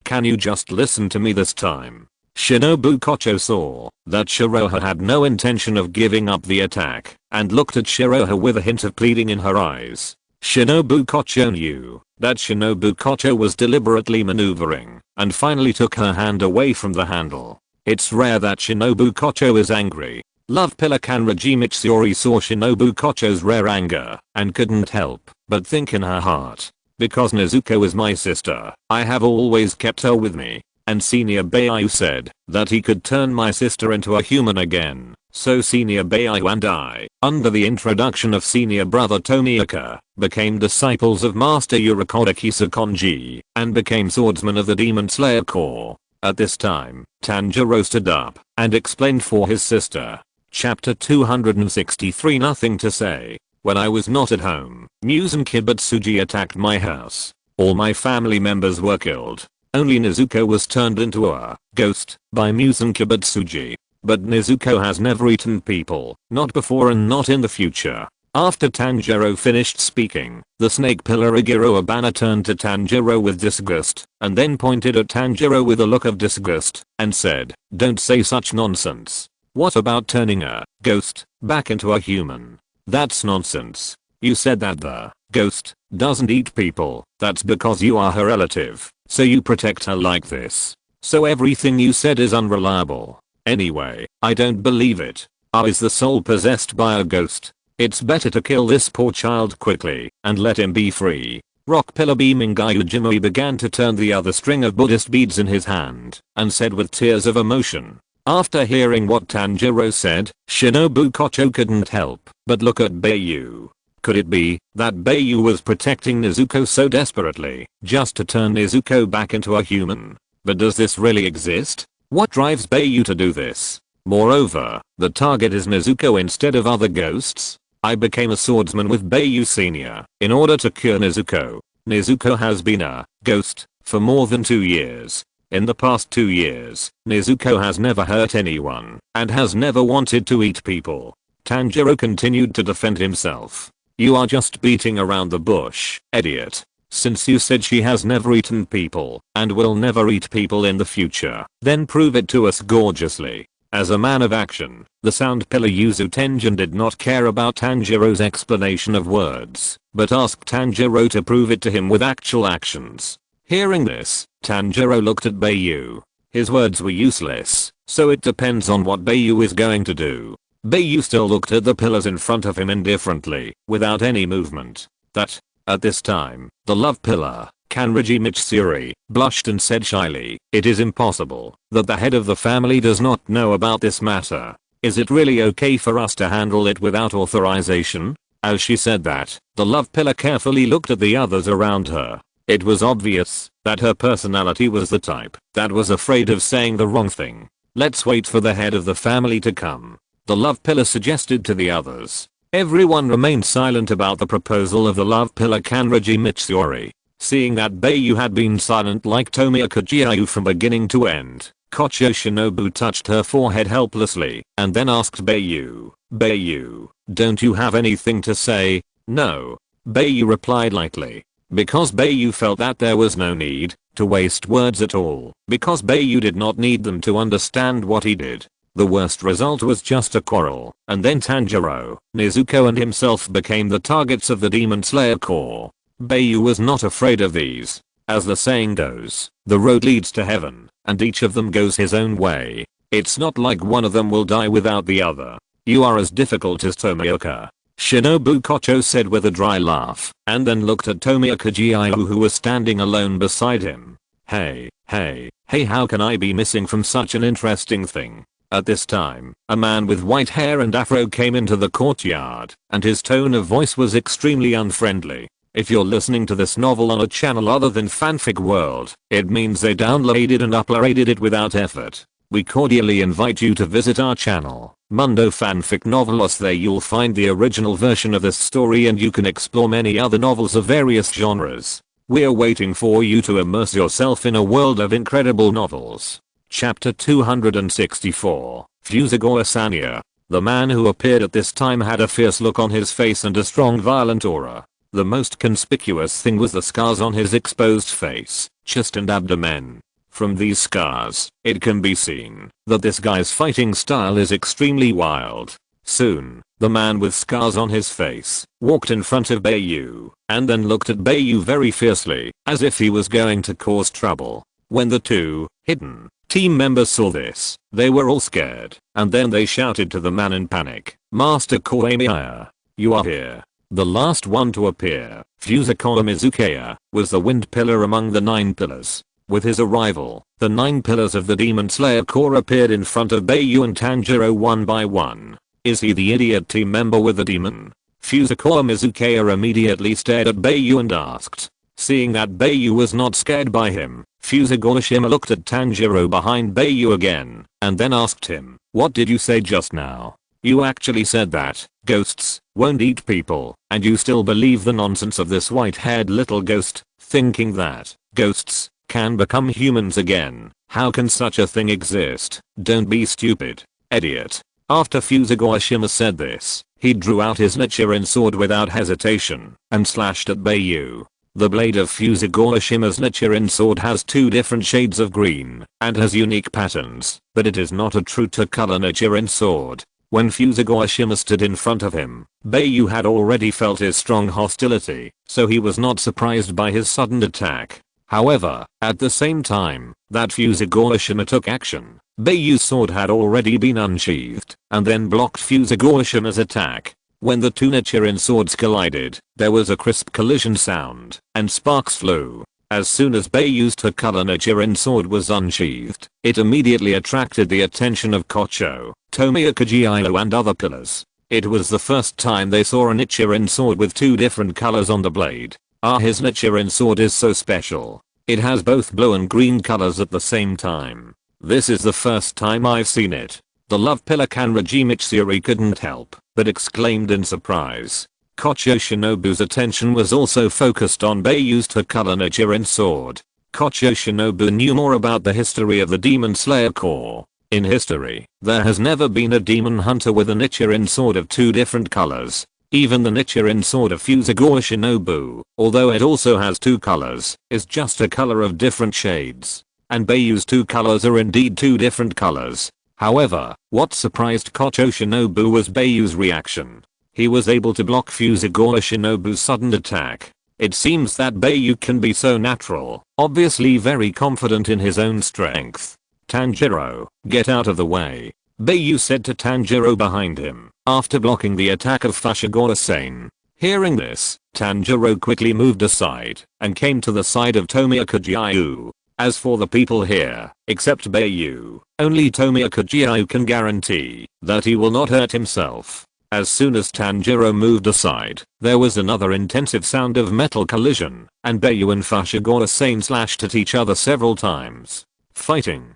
can you just listen to me this time?" Shinobu Kocho saw that Shiroha had no intention of giving up the attack, and looked at Shiroha with a hint of pleading in her eyes. Shinobu Kocho knew that Shinobu Kocho was deliberately maneuvering, and finally took her hand away from the handle. It's rare that Shinobu Kocho is angry. Love pillar Kanraji Mitsuri saw Shinobu Kocho's rare anger, and couldn't help but think in her heart. Because Nezuko is my sister, I have always kept her with me. And Senior Bai Yu said that he could turn my sister into a human again. So Senior Bai Yu and I, under the introduction of Senior Brother Tomioka, became disciples of Master Urakoda Kisakonji, and became swordsmen of the Demon Slayer Corps. At this time, Tanjiro stood up and explained for his sister. Chapter 263. Nothing to say. When I was not at home, Muse and Kibutsuji attacked my house. All my family members were killed. Only Nezuko was turned into a ghost by Muse and Kibutsuji. But Nezuko has never eaten people, not before and not in the future. After Tanjiro finished speaking, the snake pillar Iguro turned to Tanjiro with disgust, and then pointed at Tanjiro with a look of disgust, and said, "Don't say such nonsense. What about turning a ghost back into a human? That's nonsense. You said that the ghost doesn't eat people. That's because you are her relative, so you protect her like this. So everything you said is unreliable. Anyway, I don't believe it. Is the soul possessed by a ghost? It's better to kill this poor child quickly and let him be free." Rock pillar beaming Bai Yu began to turn the other string of Buddhist beads in his hand and said with tears of emotion. After hearing what Tanjiro said, Shinobu Kocho couldn't help but look at Bai Yu. Could it be that Bai Yu was protecting Nezuko so desperately just to turn Nezuko back into a human? But does this really exist? What drives Bai Yu to do this? Moreover, the target is Nezuko instead of other ghosts. I became a swordsman with Bai Yu Sr. in order to cure Nezuko. Nezuko has been a ghost for more than 2 years. In the past 2 years, Nezuko has never hurt anyone and has never wanted to eat people. Tanjiro continued to defend himself. You are just beating around the bush, idiot. Since you said she has never eaten people and will never eat people in the future, then prove it to us gorgeously. As a man of action, the sound pillar Yuzu Tenjin did not care about Tanjiro's explanation of words, but asked Tanjiro to prove it to him with actual actions. Hearing this, Tanjiro looked at Bai Yu. His words were useless, so it depends on what Bai Yu is going to do. Bai Yu still looked at the pillars in front of him indifferently, without any movement. At this time, the love pillar, Kanrigi Mitsuri, blushed and said shyly, "It is impossible that the head of the family does not know about this matter. Is it really okay for us to handle it without authorization?" As she said that, the love pillar carefully looked at the others around her. It was obvious that her personality was the type that was afraid of saying the wrong thing. "Let's wait for the head of the family to come," the love pillar suggested to the others. Everyone remained silent about the proposal of the love pillar Kanrigi Mitsuri. Seeing that Bai Yu had been silent like Tomioka Giyu from beginning to end, Kocho Shinobu touched her forehead helplessly and then asked Bai Yu, "Bai Yu, don't you have anything to say?" "No." Bai Yu replied lightly. Because Bai Yu felt that there was no need to waste words at all, because Bai Yu did not need them to understand what he did. The worst result was just a quarrel, and then Tanjiro, Nezuko and himself became the targets of the Demon Slayer Corps. Bai Yu was not afraid of these. As the saying goes, the road leads to heaven, and each of them goes his own way. It's not like one of them will die without the other. You are as difficult as Tomioka, Shinobu Kocho said with a dry laugh, and then looked at Tomioka Giyu who was standing alone beside him. Hey, how can I be missing from such an interesting thing? At this time, a man with white hair and afro came into the courtyard, and his tone of voice was extremely unfriendly. If you're listening to this novel on a channel other than Fanfic World, it means they downloaded and uploaded it without effort. We cordially invite you to visit our channel, Mundo Fanfic Novelos. There you'll find the original version of this story and you can explore many other novels of various genres. We're waiting for you to immerse yourself in a world of incredible novels. Chapter 264, Fusagoa Sanya. The man who appeared at this time had a fierce look on his face and a strong violent aura. The most conspicuous thing was the scars on his exposed face, chest and abdomen. From these scars, it can be seen that this guy's fighting style is extremely wild. Soon, the man with scars on his face walked in front of Bai Yu and then looked at Bai Yu very fiercely, as if he was going to cause trouble. When the two hidden team members saw this, they were all scared, and then they shouted to the man in panic, "Master Koimiya, you are here." The last one to appear, Fusako Mizukaya, was the wind pillar among the 9 pillars. With his arrival, the 9 pillars of the Demon Slayer Corps appeared in front of Bai Yu and Tanjiro one by one. Is he the idiot team member with the demon? Fusako Mizukaya immediately stared at Bai Yu and asked. Seeing that Bai Yu was not scared by him, Fusagorishima looked at Tanjiro behind Bai Yu again, and then asked him, "What did you say just now? You actually said that ghosts won't eat people, and you still believe the nonsense of this white-haired little ghost, thinking that ghosts can become humans again. How can such a thing exist? Don't be stupid, idiot." After Fusagorishima said this, He drew out his Nichiren sword without hesitation and slashed at Bai Yu. The blade of Fusagorashima's Nichiren sword has 2 different shades of green and has unique patterns, but it is not a true two-color Nichiren sword. When Fusagorashima stood in front of him, Bai Yu had already felt his strong hostility, so he was not surprised by his sudden attack. However, at the same time that Fusagorashima took action, Bai Yu's sword had already been unsheathed and then blocked Fusagorashima's attack. When the 2 Nichiren swords collided, there was a crisp collision sound, and sparks flew. As soon as Bai Yu's two-color Nichiren sword was unsheathed, it immediately attracted the attention of Kocho, Tomioka Giyu and other pillars. It was the first time they saw a Nichiren sword with 2 different colors on the blade. His Nichiren sword is so special. It has both blue and green colors at the same time. This is the first time I've seen it. The love pillar Kanraji Mitsuri couldn't help but exclaimed in surprise. Kocho Shinobu's attention was also focused on Bai Yu's two-color Nichiren sword. Kocho Shinobu knew more about the history of the Demon Slayer Corps. In history, there has never been a demon hunter with a Nichiren sword of 2 different colors. Even the Nichiren sword of Fusagor Shinobu, although it also has 2 colors, is just a color of different shades. And Bai Yu's 2 colors are indeed 2 different colors. However, what surprised Kocho Shinobu was Bai Yu's reaction. He was able to block Fusagor Shinobu's sudden attack. It seems that Bai Yu can be so natural, obviously very confident in his own strength. Tanjiro, get out of the way, Bai Yu said to Tanjiro behind him, after blocking the attack of Fushiguro-san. Hearing this, Tanjiro quickly moved aside and came to the side of Tomioka Giyu. As for the people here, except Bai Yu, only Tomioka Giyu can guarantee that he will not hurt himself. As soon as Tanjiro moved aside, there was another intensive sound of metal collision, and Bai Yu and Fushiguro-san slashed at each other several times. Fighting.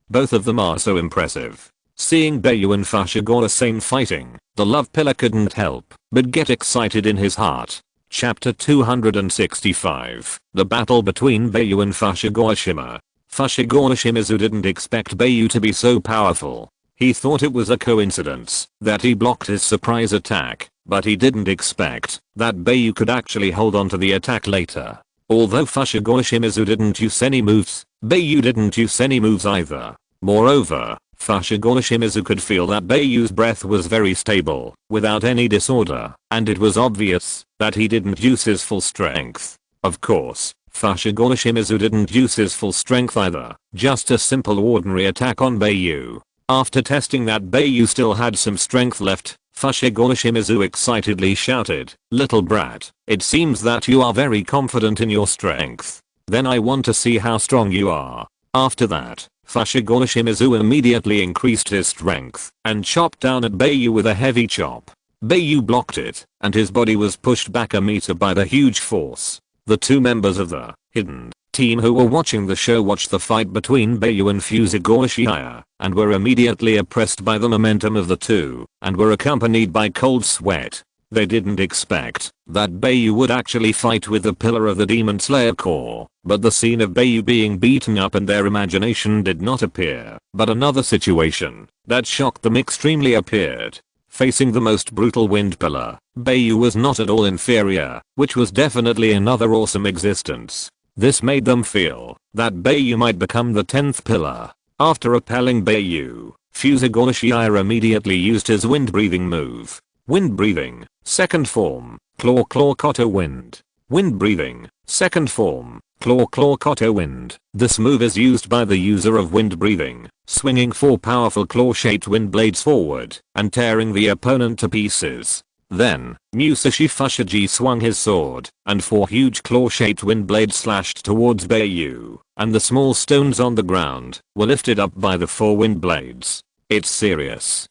Both of them are so impressive. Seeing Bai Yu and Fushiguro-san fighting, the love pillar couldn't help but get excited in his heart. Chapter 265. The battle between Bai Yu and Fushiguro-shima. Fushiguro-shimizu didn't expect Bai Yu to be so powerful. He thought it was a coincidence that he blocked his surprise attack, but he didn't expect that Bai Yu could actually hold on to the attack later. Although Fushiguro-shimizu didn't use any moves, Bai Yu didn't use any moves either. Moreover, Fushiguro-shimizu could feel that Bai Yu's breath was very stable, without any disorder, and it was obvious that he didn't use his full strength. Of course, Fushiguro-shimizu didn't use his full strength either, just a simple ordinary attack on Bai Yu. After testing that Bai Yu still had some strength left, Fushiguro-shimizu excitedly shouted, "Little brat, it seems that you are very confident in your strength. Then I want to see how strong you are." After that, Fushiguro-shimizu immediately increased his strength and chopped down at Bai Yu with a heavy chop. Bai Yu blocked it, and his body was pushed back a meter by the huge force. The 2 members of the hidden team who were watching the show watched the fight between Bai Yu and Fusaguro-shima, and were immediately oppressed by the momentum of the 2, and were accompanied by cold sweat. They didn't expect that Bai Yu would actually fight with the pillar of the Demon Slayer Corps, but the scene of Bai Yu being beaten up in their imagination did not appear, but another situation that shocked them extremely appeared. Facing the most brutal wind pillar, Bai Yu was not at all inferior, which was definitely another awesome existence. This made them feel that Bai Yu might become the 10th pillar. After repelling Bai Yu, Fusaguro-shima immediately used his wind breathing move. Wind breathing, second form, claw koto wind. Wind breathing, second form, claw koto wind. This move is used by the user of wind breathing, swinging 4 powerful claw-shaped wind blades forward and tearing the opponent to pieces. Then, Musashi Fushigi swung his sword, and 4 huge claw-shaped wind blades slashed towards Bai Yu, and the small stones on the ground were lifted up by the 4 wind blades. It's serious.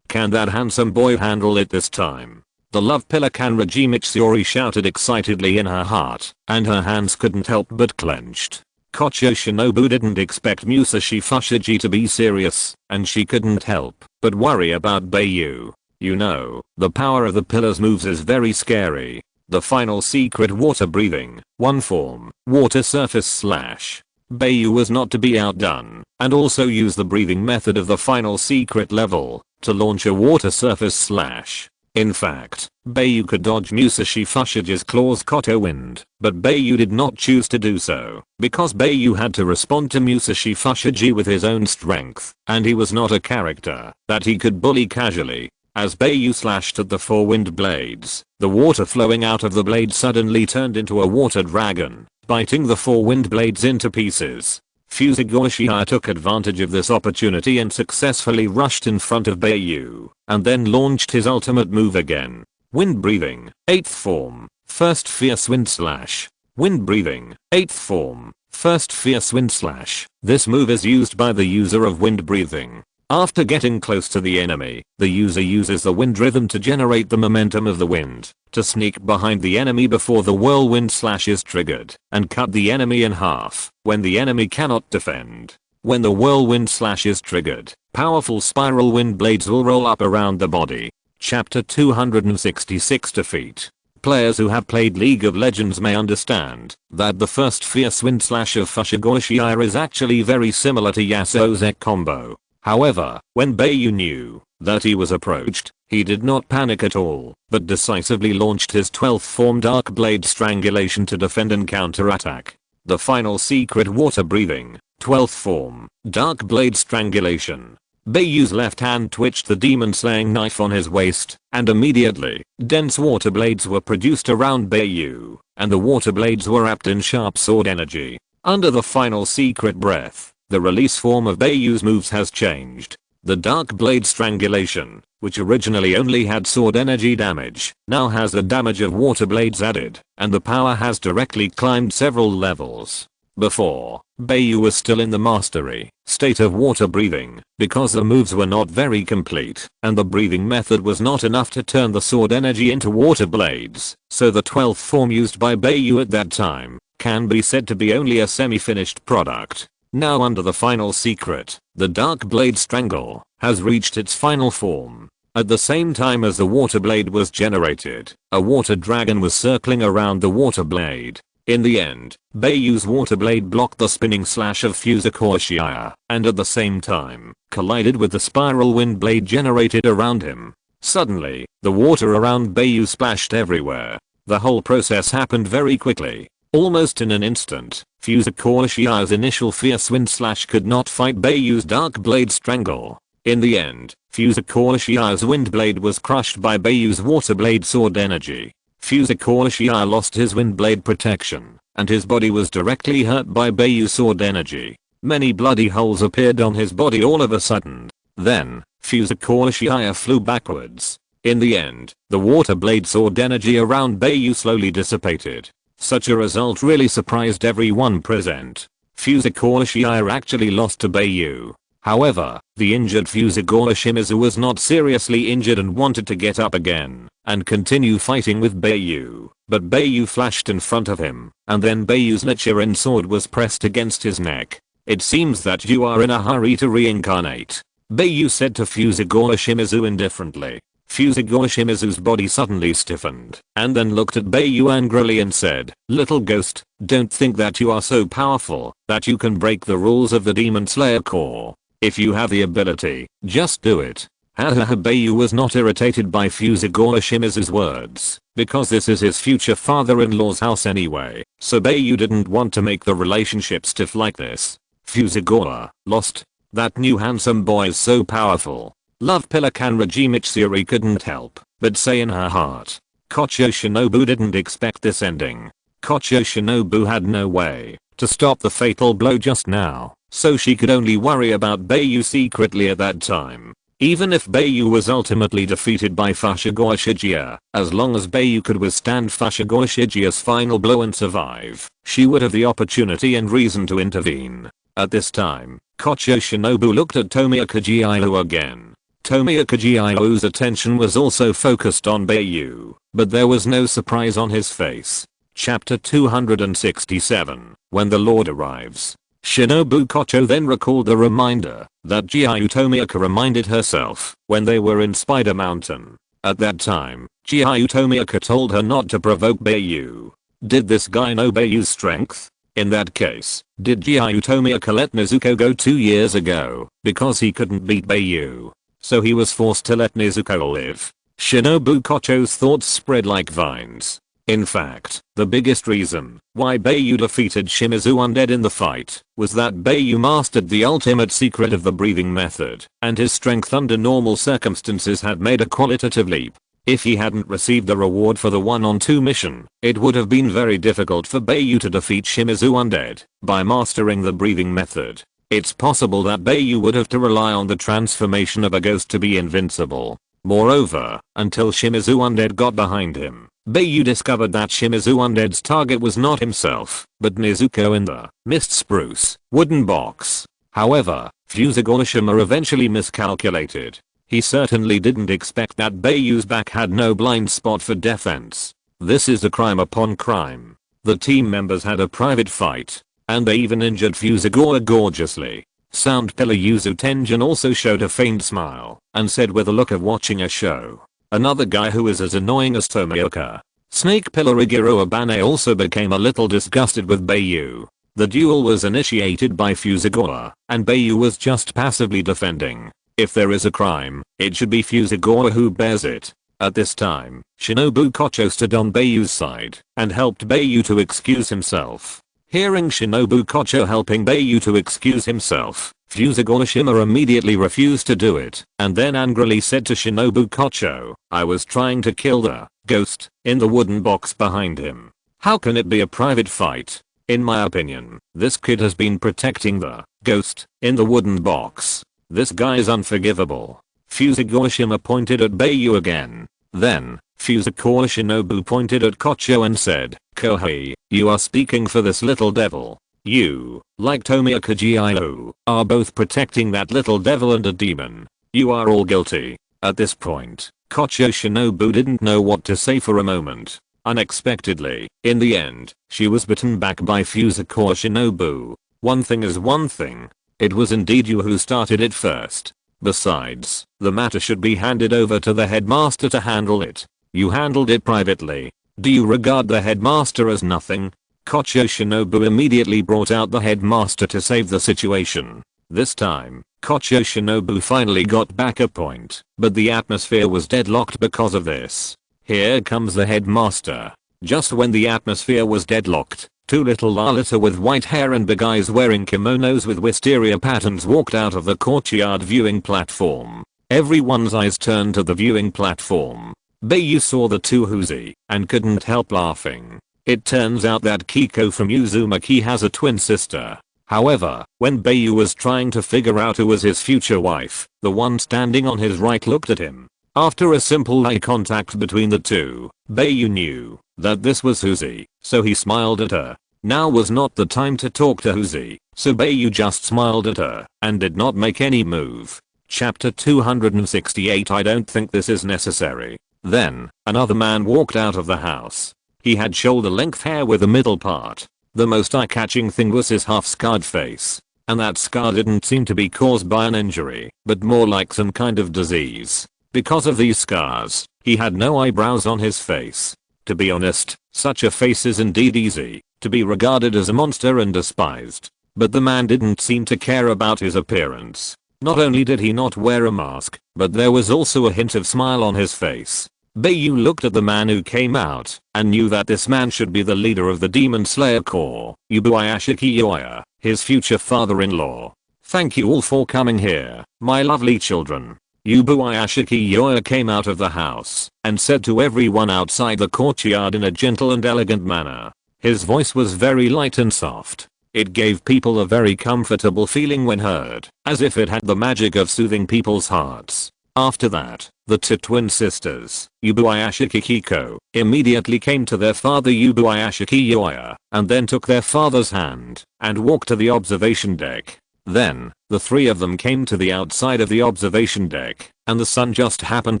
Can that handsome boy handle it this time? The love pillar Kanraji Mitsuri shouted excitedly in her heart, and her hands couldn't help but clenched. Kocho Shinobu didn't expect Musashi Fushigi to be serious, and she couldn't help but worry about Bai Yu. You know, the power of the pillar's moves is very scary. The final secret water breathing, 1 form, water surface slash. Bai Yu was not to be outdone, and also used the breathing method of the final secret level to launch a water surface slash. In fact, Bai Yu could dodge Musashi Fushige's claws Koto Wind, but Bai Yu did not choose to do so, because Bai Yu had to respond to Musashi Fushige with his own strength, and he was not a character that he could bully casually. As Bai Yu slashed at the four wind blades, the water flowing out of the blade suddenly turned into a water dragon, biting the four wind blades into pieces. Fusagoshia took advantage of this opportunity and successfully rushed in front of Bai Yu, and then launched his ultimate move again. Wind breathing, 8th form, first fierce wind slash. Wind breathing, 8th form, first fierce wind slash. This move is used by the user of wind breathing. After getting close to the enemy, the user uses the wind rhythm to generate the momentum of the wind, to sneak behind the enemy before the whirlwind slash is triggered, and cut the enemy in half when the enemy cannot defend. When the whirlwind slash is triggered, powerful spiral wind blades will roll up around the body. Chapter 266 Defeat. Players who have played League of Legends may understand that the first fierce wind slash of Fusagoshia is actually very similar to Yasuo's Ek combo. However, when Bai Yu knew that he was approached, he did not panic at all, but decisively launched his 12th form Dark Blade Strangulation to defend and counterattack. The final secret water breathing, 12th form, Dark Blade Strangulation. Bai Yu's left hand twitched the demon slaying knife on his waist, and immediately, dense water blades were produced around Bai Yu, and the water blades were wrapped in sharp sword energy. Under the final secret breath, the release form of Bai Yu's moves has changed. The Dark Blade Strangulation, which originally only had sword energy damage, now has the damage of water blades added, and the power has directly climbed several levels. Before, Bai Yu was still in the mastery state of water breathing, because the moves were not very complete, and the breathing method was not enough to turn the sword energy into water blades, so the 12th form used by Bai Yu at that time can be said to be only a semi-finished product. Now under the final secret, the Dark Blade Strangle has reached its final form. At the same time as the water blade was generated, a water dragon was circling around the water blade. In the end, Bai Yu's water blade blocked the spinning slash of Fusagoshia, and at the same time, collided with the spiral wind blade generated around him. Suddenly, the water around Bai Yu splashed everywhere. The whole process happened very quickly. Almost in an instant, Fusagoshia's initial fierce wind slash could not fight Bai Yu's Dark Blade Strangle. In the end, Fusagoshia's wind blade was crushed by Bai Yu's water blade sword energy. Fusagoshia lost his wind blade protection, and his body was directly hurt by Bai Yu's sword energy. Many bloody holes appeared on his body all of a sudden. Then, Fusagoshia flew backwards. In the end, the water blade sword energy around Bai Yu slowly dissipated. Such a result really surprised everyone present. Fusagoshia actually lost to Bai Yu. However, the injured Fusagoshimizu was not seriously injured and wanted to get up again and continue fighting with Bai Yu, but Bai Yu flashed in front of him, and then Bai Yu's Nichiren sword was pressed against his neck. It seems that you are in a hurry to reincarnate, Bai Yu said to Fusagoshimizu indifferently. Fusagoshimizu's body suddenly stiffened, and then looked at Bai Yu angrily and said, "Little ghost, don't think that you are so powerful that you can break the rules of the Demon Slayer core. If you have the ability, just do it." Hahaha. Bai Yu was not irritated by Fusagoshimizu's words, because this is his future father-in-law's house anyway, so Bai Yu didn't want to make the relationship stiff like this. Fusagoa, lost? That new handsome boy is so powerful. Love pillar Kanraji Mitsuri couldn't help but say in her heart. Kocho Shinobu didn't expect this ending. Kocho Shinobu had no way to stop the fatal blow just now, so she could only worry about Bai Yu secretly at that time. Even if Bai Yu was ultimately defeated by Fusagoshia, as long as Bai Yu could withstand Fusagoshijia's final blow and survive, she would have the opportunity and reason to intervene. At this time, Kocho Shinobu looked at Tomioka Giyu again. Tomioka Giyu's attention was also focused on Bai Yu, but there was no surprise on his face. Chapter 267, When the Lord Arrives. Shinobu Kocho then recalled the reminder that Giyu Tomioka reminded herself when they were in Spider Mountain. At that time, Giyu Tomioka told her not to provoke Bai Yu. Did this guy know Bai Yu's strength? In that case, did Giyu Tomioka let Nezuko go 2 years ago because he couldn't beat Bai Yu? so he was forced to let Nezuko live. Shinobu Kocho's thoughts spread like vines. In fact, the biggest reason why Bai Yu defeated Shimizu Undead in the fight was that Bai Yu mastered the ultimate secret of the breathing method, and his strength under normal circumstances had made a qualitative leap. If he hadn't received the reward for the 1-on-2 mission, it would have been very difficult for Bai Yu to defeat Shimizu Undead by mastering the breathing method. It's possible that Bai Yu would have to rely on the transformation of a ghost to be invincible. Moreover, until Shimizu Undead got behind him, Bai Yu discovered that Shimizu Undead's target was not himself, but Nezuko in the Mist Spruce wooden box. However, Fusagorishima eventually miscalculated. He certainly didn't expect that Bai Yu's back had no blind spot for defense. This is a crime upon crime. The team members had a private fight, and they even injured Fusagora gorgeously. Sound pillar Yuzu Tenjin also showed a faint smile and said with a look of watching a show. Another guy who is as annoying as Tomioka. Snake pillar Iguro Abane also became a little disgusted with Bai Yu. The duel was initiated by Fusagora, and Bai Yu was just passively defending. If there is a crime, it should be Fusagora who bears it. At this time, Shinobu Kocho stood on Bai Yu's side and helped Bai Yu to excuse himself. Hearing Shinobu Kocho helping Bai Yu to excuse himself, Fusagorishima immediately refused to do it, and then angrily said to Shinobu Kocho, "I was trying to kill the ghost in the wooden box behind him. How can it be a private fight? In my opinion, this kid has been protecting the ghost in the wooden box. This guy is unforgivable." Fusagorishima pointed at Bai Yu again. Then, Fusagora Shinobu pointed at Kocho and said, "Kohei, you are speaking for this little devil. You, like Tomioka Giyu, are both protecting that little devil and a demon. You are all guilty." At this point, Kocho Shinobu didn't know what to say for a moment. Unexpectedly, in the end, she was bitten back by Fusagora Shinobu. One thing is one thing. It was indeed you who started it first. Besides, the matter should be handed over to the headmaster to handle it. You handled it privately. Do you regard the headmaster as nothing? Kocho Shinobu immediately brought out the headmaster to save the situation. This time, Kocho Shinobu finally got back a point, but the atmosphere was deadlocked because of this. Here comes the headmaster. Just when the atmosphere was deadlocked, two little Lalita with white hair and big eyes wearing kimonos with wisteria patterns walked out of the courtyard viewing platform. Everyone's eyes turned to the viewing platform. Bai Yu saw the two Huzi and couldn't help laughing. It turns out that Kiko from Uzumaki has a twin sister. However, when Bai Yu was trying to figure out who was his future wife, the one standing on his right looked at him. After a simple eye contact between the two, Bai Yu knew that this was Huzi, so he smiled at her. Now was not the time to talk to Huzi, so Bai Yu just smiled at her and did not make any move. Chapter 268. I don't think this is necessary. Then, another man walked out of the house. He had shoulder-length hair with a middle part. The most eye-catching thing was his half-scarred face. And that scar didn't seem to be caused by an injury, but more like some kind of disease. Because of these scars, he had no eyebrows on his face. To be honest, such a face is indeed easy to be regarded as a monster and despised. But the man didn't seem to care about his appearance. Not only did he not wear a mask, but there was also a hint of smile on his face. Bai Yu looked at the man who came out and knew that this man should be the leader of the Demon Slayer Corps, Yubuayashiki Kiyoya, his future father-in-law. "Thank you all for coming here, my lovely children." Yubuayashiki Kiyoya came out of the house and said to everyone outside the courtyard in a gentle and elegant manner. His voice was very light and soft. It gave people a very comfortable feeling when heard, as if it had the magic of soothing people's hearts. After that, the two twin sisters, Yubuayashiki Kiko, immediately came to their father Yubuayashiki Kiyoya, and then took their father's hand and walked to the observation deck. Then, the three of them came to the outside of the observation deck, and the sun just happened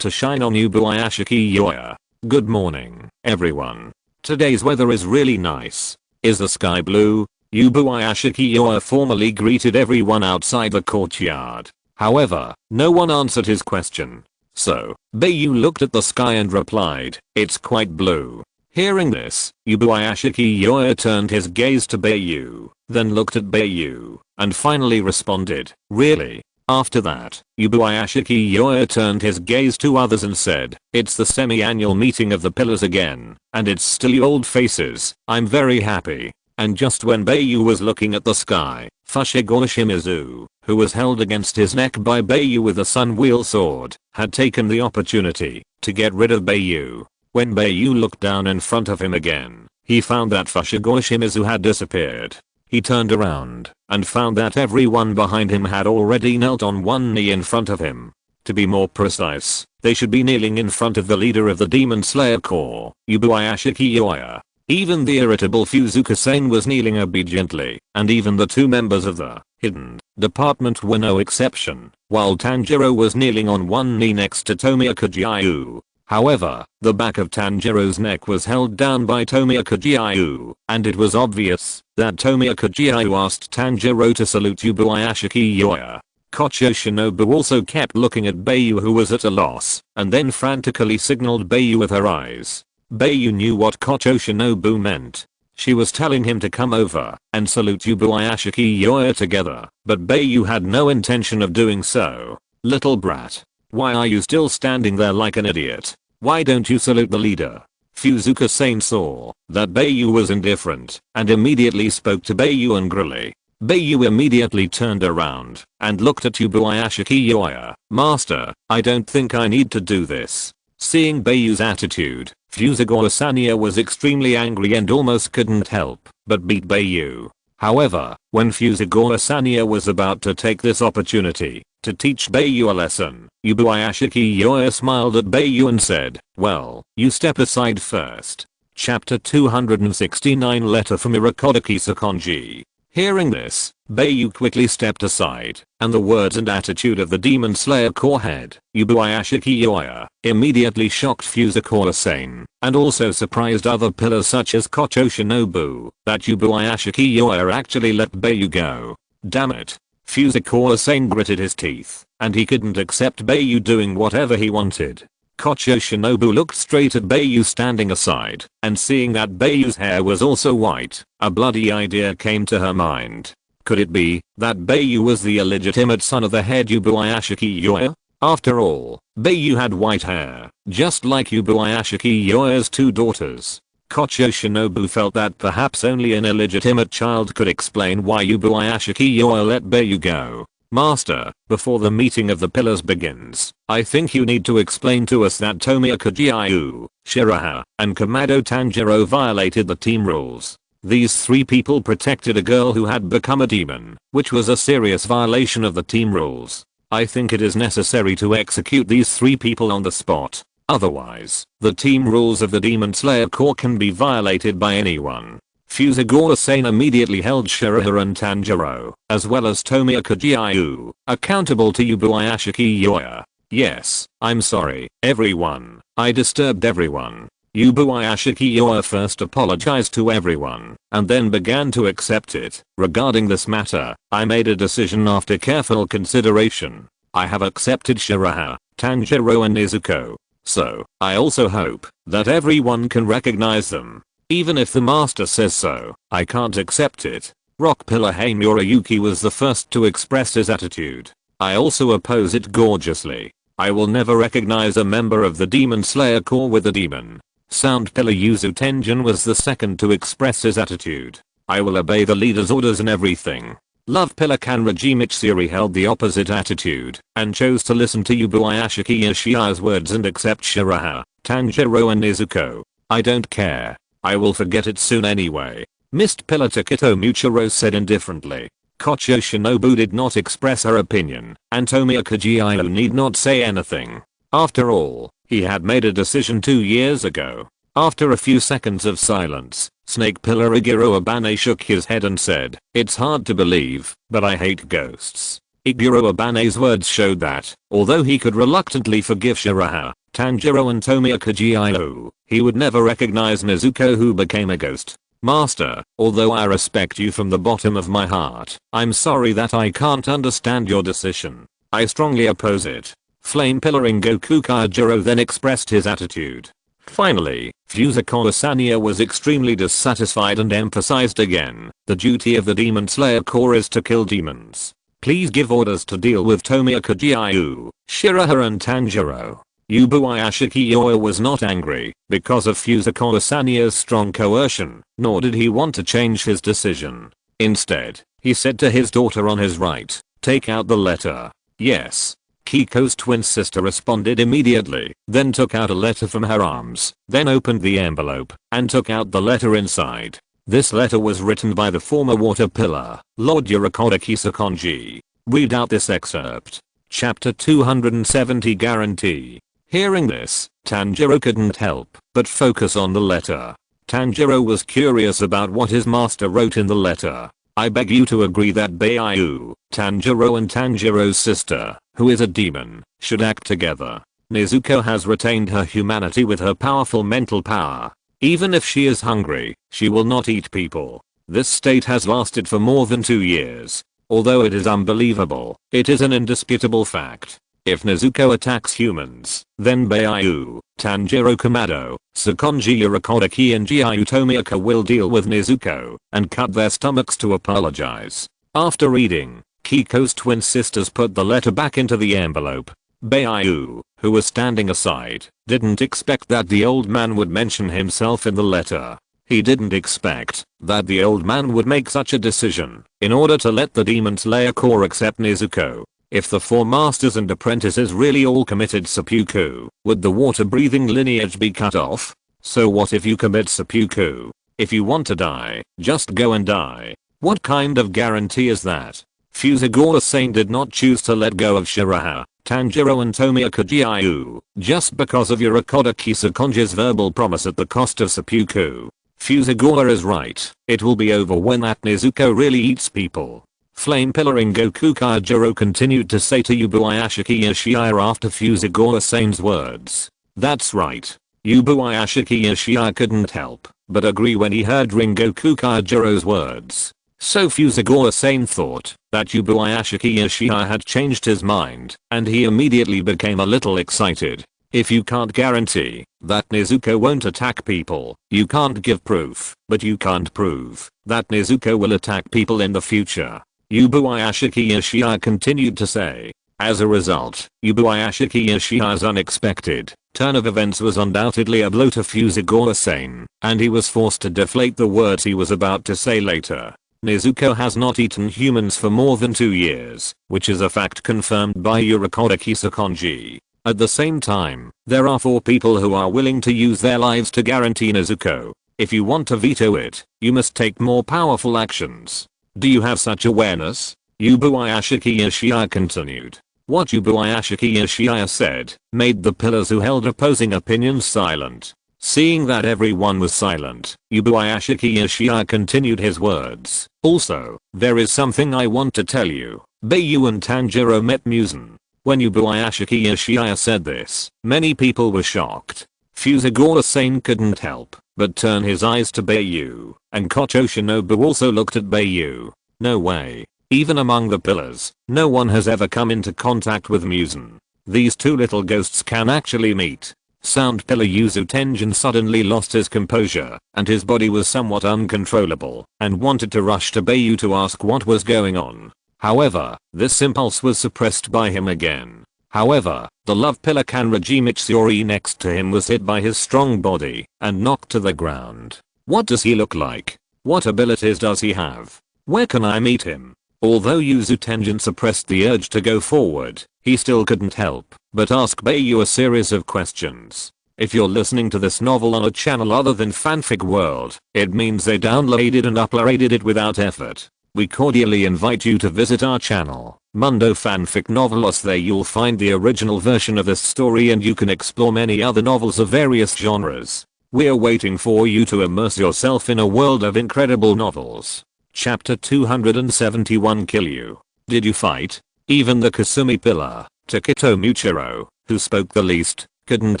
to shine on Yubuayashiki Kiyoya. "Good morning, everyone. Today's weather is really nice. Is the sky blue?" Yubuayashiki Kiyoya formally greeted everyone outside the courtyard. However, no one answered his question. So, Bai Yu looked at the sky and replied, "It's quite blue." Hearing this, Yubuayashiki Kiyoya turned his gaze to Bai Yu, then looked at Bai Yu, and finally responded, "Really? After that, Yubuyashiki Yoya turned his gaze to others and said, "It's the semi-annual meeting of the pillars again, and it's still you old faces. I'm very happy." And just when Bai Yu was looking at the sky, Fushiguro Shimizu, who was held against his neck by Bai Yu with a sun-wheel sword, had taken the opportunity to get rid of Bai Yu. When Bai Yu looked down in front of him again, he found that Fushiguro Shimizu had disappeared. He turned around and found that everyone behind him had already knelt on one knee in front of him. To be more precise, they should be kneeling in front of the leader of the Demon Slayer Corps, Yubuyashiki Yoya. Even the irritable Fuzuka-san was kneeling obediently, and even the two members of the hidden department were no exception, while Tanjiro was kneeling on one knee next to Tomioka Giyu. However, the back of Tanjiro's neck was held down by Tomioka Giyu, and it was obvious that Tomioka Giyu asked Tanjiro to salute Yubuyashiki Yoya. Kocho Shinobu also kept looking at Bai Yu, who was at a loss, and then frantically signaled Bai Yu with her eyes. Bai Yu knew what Kocho Shinobu meant. She was telling him to come over and salute Yubuyashiki Yoya together, but Bai Yu had no intention of doing so. "Little brat. Why are you still standing there like an idiot? Why don't you salute the leader?" Fuzuka-san saw that Bai Yu was indifferent and immediately spoke to Bai Yu angrily. Bai Yu immediately turned around and looked at Yubuyashiki Yoya. "Master, I don't think I need to do this." Seeing Bai Yu's attitude, Fuzuka Sanya was extremely angry and almost couldn't help but beat Bai Yu. However, when Fuzuka Sanya was about to take this opportunity to teach Bai Yu a lesson, Yubuyashiki Yoya smiled at Bai Yu and said, "Well, you step aside first." Chapter 269 Letter from Irakodaki Sakonji. Hearing this, Bai Yu quickly stepped aside, and the words and attitude of the Demon Slayer Corps head, Yubuyashiki Yoya, immediately shocked Fuzuka-san, and also surprised other pillars such as Kocho Shinobu, that Yubuyashiki Yoya actually let Bai Yu go. Damn it. Fuzuka-san gritted his teeth, and he couldn't accept Bai Yu doing whatever he wanted. Kocho Shinobu looked straight at Bai Yu standing aside, and seeing that Bai Yu's hair was also white, a bloody idea came to her mind. Could it be that Bai Yu was the illegitimate son of the head Yubuyashiki Yoya? After all, Bai Yu had white hair, just like Yubuyashiki Yoya's two daughters. Kocho Shinobu felt that perhaps only an illegitimate child could explain why Yubuyashiki Yoya let Bai Yu go. "Master, before the meeting of the pillars begins, I think you need to explain to us that Tomioka Giyu, Shiraha, and Kamado Tanjiro violated the team rules. These three people protected a girl who had become a demon, which was a serious violation of the team rules. I think it is necessary to execute these three people on the spot. Otherwise, the team rules of the Demon Slayer Corps can be violated by anyone." Fuzuka-san immediately held Shiraha and Tanjiro, as well as Tomioka Giyu, accountable to Yubuyashiki Yoya. "Yes, I'm sorry, everyone. I disturbed everyone." Yubuyashiki Yoya first apologized to everyone, and then began to accept it. "Regarding this matter, I made a decision after careful consideration. I have accepted Shiraha, Tanjiro and Nezuko. So, I also hope that everyone can recognize them. Even if the master says so, I can't accept it." Rock Pillar Hayamurayuki was the first to express his attitude. "I also oppose it gorgeously. I will never recognize a member of the Demon Slayer Corps with a demon." Sound Pillar Yuzu Tenjin was the second to express his attitude. "I will obey the leader's orders in everything." Love Pillar Kanraji Mitsuri held the opposite attitude, and chose to listen to Yubuyashiki Yoshiya's words and accept Shiraha, Tanjiro and Nezuko. "I don't care. I will forget it soon anyway." Mist Pillar Takito Muchiro said indifferently. Kocho Shinobu did not express her opinion, and Tomioka Giyu need not say anything. After all, he had made a decision 2 years ago. After a few seconds of silence, Snake Pillar Iguro Abane shook his head and said, "It's hard to believe, but I hate ghosts." Iguro Abane's words showed that, although he could reluctantly forgive Shiraha, Tanjiro and Tomioka Giyu, he would never recognize Nezuko, who became a ghost. "Master, although I respect you from the bottom of my heart, I'm sorry that I can't understand your decision. I strongly oppose it." Flame Pillar Goku Kajiro then expressed his attitude. Finally, Fuzuka-Sanya was extremely dissatisfied and emphasized again, "The duty of the Demon Slayer Corps is to kill demons. Please give orders to deal with Tomioka Giyu, Shiraha and Tanjiro. Yubuyasha Kiyoya was not angry because of Fuzako Asania's strong coercion, nor did he want to change his decision. Instead, he said to his daughter on his right, "Take out the letter." Yes. Kiko's twin sister responded immediately, then took out a letter from her arms, then opened the envelope, and took out the letter inside. This letter was written by the former water pillar, Lord Urakoda Kisakonji. Read out this excerpt. Chapter 270 Guarantee. Hearing this, Tanjiro couldn't help but focus on the letter. Tanjiro was curious about what his master wrote in the letter. "I beg you to agree that Bai Yu, Tanjiro and Tanjiro's sister, who is a demon, should act together. Nezuko has retained her humanity with her powerful mental power. Even if she is hungry, she will not eat people. This state has lasted for more than 2 years. Although it is unbelievable, it is an indisputable fact. If Nezuko attacks humans, then Bai Yu, Tanjiro Kamado, Sakonji Urakodaki and Giyu Tomioka will deal with Nezuko and cut their stomachs to apologize." After reading, Kiko's twin sisters put the letter back into the envelope. Bai Yu, who was standing aside, didn't expect that the old man would mention himself in the letter. He didn't expect that the old man would make such a decision in order to let the Demon Slayer Corps accept Nezuko. If the 4 masters and apprentices really all committed seppuku, would the water-breathing lineage be cut off? So what if you commit seppuku? If you want to die, just go and die. What kind of guarantee is that? Fuzigoro Sane did not choose to let go of Shiraha, Tanjiro and Tomioka Giyu just because of Urakoda Kisakonji's verbal promise at the cost of seppuku. Fuzigoro is right. It will be over when that Nezuko really eats people. Flame pillaring Goku Kaijiro continued to say to Yubuyasha Kiyoshiya after Fuzigoro Sane's words. That's right. Yubuyasha Kiyoshiya couldn't help but agree when he heard Ringoku Kaijiro's words. So Fuzigoro Sane thought that Yubuyasha Kiyoshiya had changed his mind, and he immediately became a little excited. If you can't guarantee that Nezuko won't attack people, you can't give proof, but you can't prove that Nezuko will attack people in the future. Yubuyasha Kiyoshiya continued to say. As a result, Yubuyasha Kiyoshiya's unexpected turn of events was undoubtedly a blow to Fuzigoro Sane, and he was forced to deflate the words he was about to say later. Nezuko has not eaten humans for more than 2 years, which is a fact confirmed by Urakoda Kisakonji. At the same time, there are 4 people who are willing to use their lives to guarantee Nezuko. If you want to veto it, you must take more powerful actions. Do you have such awareness? Yubuyasha Kiyoshiya continued. What Yubuyasha Kiyoshiya said made the pillars who held opposing opinions silent. Seeing that everyone was silent, Yubuyasha Kiyoshiya continued his words. Also, there is something I want to tell you. Bai Yu and Tanjiro met Muzan. When Yubuyasha Kiyoshiya said this, many people were shocked. Fuzigoro Sane couldn't help but turn his eyes to Bai Yu, and Kocho Shinobu also looked at Bai Yu. No way. Even among the pillars, no one has ever come into contact with Muzan. These 2 little ghosts can actually meet. Sound pillar Yuzu Tenjin suddenly lost his composure, and his body was somewhat uncontrollable, and wanted to rush to Bai Yu to ask what was going on. However, this impulse was suppressed by him again. However, the love pillar Kanraji Mitsuri next to him was hit by his strong body and knocked to the ground. What does he look like? What abilities does he have? Where can I meet him? Although Yuzu Tenjin suppressed the urge to go forward, he still couldn't help but ask Bai Yu a series of questions. If you're listening to this novel on a channel other than Fanfic World, it means they downloaded and uploaded it without effort. We cordially invite you to visit our channel, Mundo Fanfic Novelos. There you'll find the original version of this story, and you can explore many other novels of various genres. We're waiting for you to immerse yourself in a world of incredible novels. Chapter 271 Kill You. Did you fight? Even the Kasumi pillar, Takito Muchiro, who spoke the least, couldn't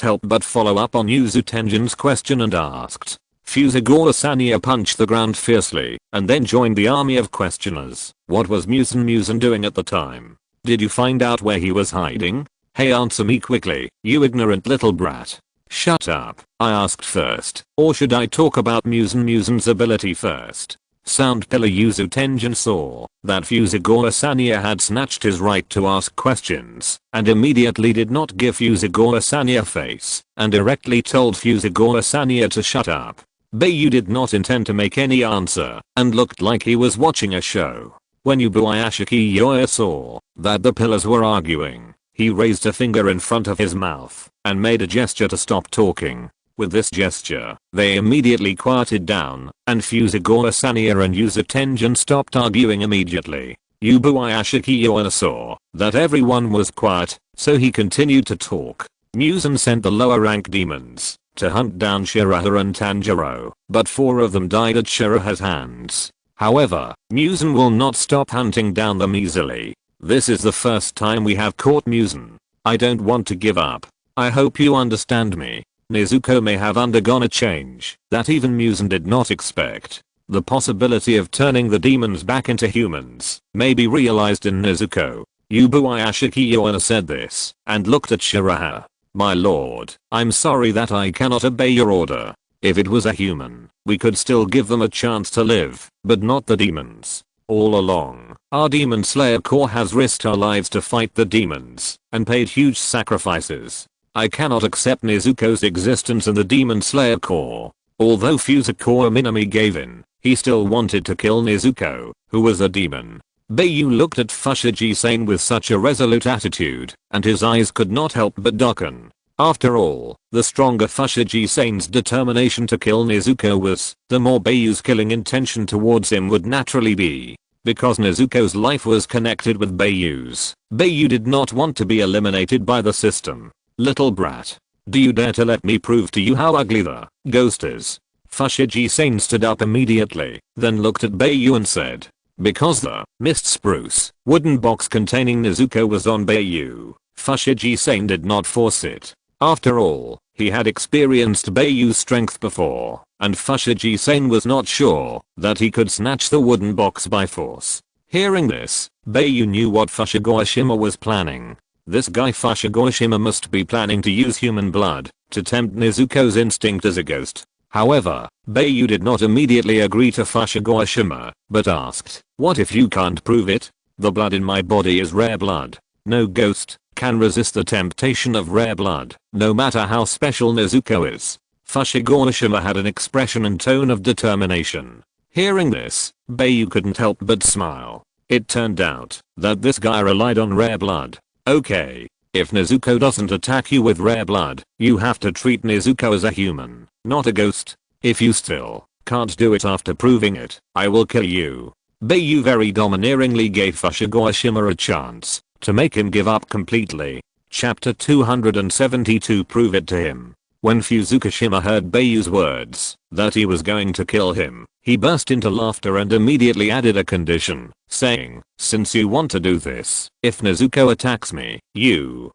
help but follow up on Yuzu Tenjin's question and asked. Fuzigoro Sania punched the ground fiercely, and then joined the army of questioners. What was Muzan doing at the time? Did you find out where he was hiding? Hey, answer me quickly, you ignorant little brat. Shut up, I asked first. Or should I talk about Muzan's ability first? Sound Pillar Yuzu Tenjin saw that Fujiwara Sanya had snatched his right to ask questions and immediately did not give Fujiwara Sanya face and directly told Fujiwara Sanya to shut up. Bai Yu did not intend to make any answer and looked like he was watching a show. When Yaiba Kiyoya saw that the pillars were arguing, he raised a finger in front of his mouth and made a gesture to stop talking. With this gesture, they immediately quieted down, and Fujiwara Sanya and Yuzu Tenjin stopped arguing immediately. Kiyoya saw that everyone was quiet, so he continued to talk. Muzan sent the lower rank demons to hunt down Shiraha and Tanjiro, but 4 of them died at Shiraha's hands. However, Muzan will not stop hunting down them easily. This is the first time we have caught Muzan. I don't want to give up. I hope you understand me. Nezuko may have undergone a change that even Muzan did not expect. The possibility of turning the demons back into humans may be realized in Nezuko. Kiyoya said this and looked at Shiraha. My lord, I'm sorry that I cannot obey your order. If it was a human, we could still give them a chance to live, but not the demons. All along, our Demon Slayer Corps has risked our lives to fight the demons and paid huge sacrifices. I cannot accept Nezuko's existence in the Demon Slayer Corps. Although Fujiwara Minami gave in, he still wanted to kill Nezuko, who was a demon. Bai Yu looked at Fushigi-san with such a resolute attitude, and his eyes could not help but darken. After all, the stronger Fushigi-san's determination to kill Nezuko was, the more Bai Yu's killing intention towards him would naturally be. Because Nezuko's life was connected with Bai Yu's, Bai Yu did not want to be eliminated by the system. Little brat. Do you dare to let me prove to you how ugly the ghost is? Fushigi-san stood up immediately, then looked at Bai Yu and said. Because the mist spruce wooden box containing Nezuko was on Bai Yu, Fushigi-san did not force it. After all, he had experienced Bai Yu's strength before, and Fushigi-san was not sure that he could snatch the wooden box by force. Hearing this, Bai Yu knew what Fushigi was planning. This guy Fushigi must be planning to use human blood to tempt Nezuko's instinct as a ghost. However, Bai Yu did not immediately agree to Fushigi, but asked, what if you can't prove it? The blood in my body is rare blood. No ghost can resist the temptation of rare blood, no matter how special Nezuko is. Fushigi had an expression and tone of determination. Hearing this, Bai Yu couldn't help but smile. It turned out that this guy relied on rare blood. Okay, if Nezuko doesn't attack you with rare blood, you have to treat Nezuko as a human, not a ghost. If you still can't do it after proving it, I will kill you. Bai Yu very domineeringly gave Fushigi a chance to make him give up completely. Chapter 272 Prove it to him. When Fushigi heard Bai Yu's words that he was going to kill him, he burst into laughter and immediately added a condition, saying, since you want to do this, if Nezuko attacks me, you,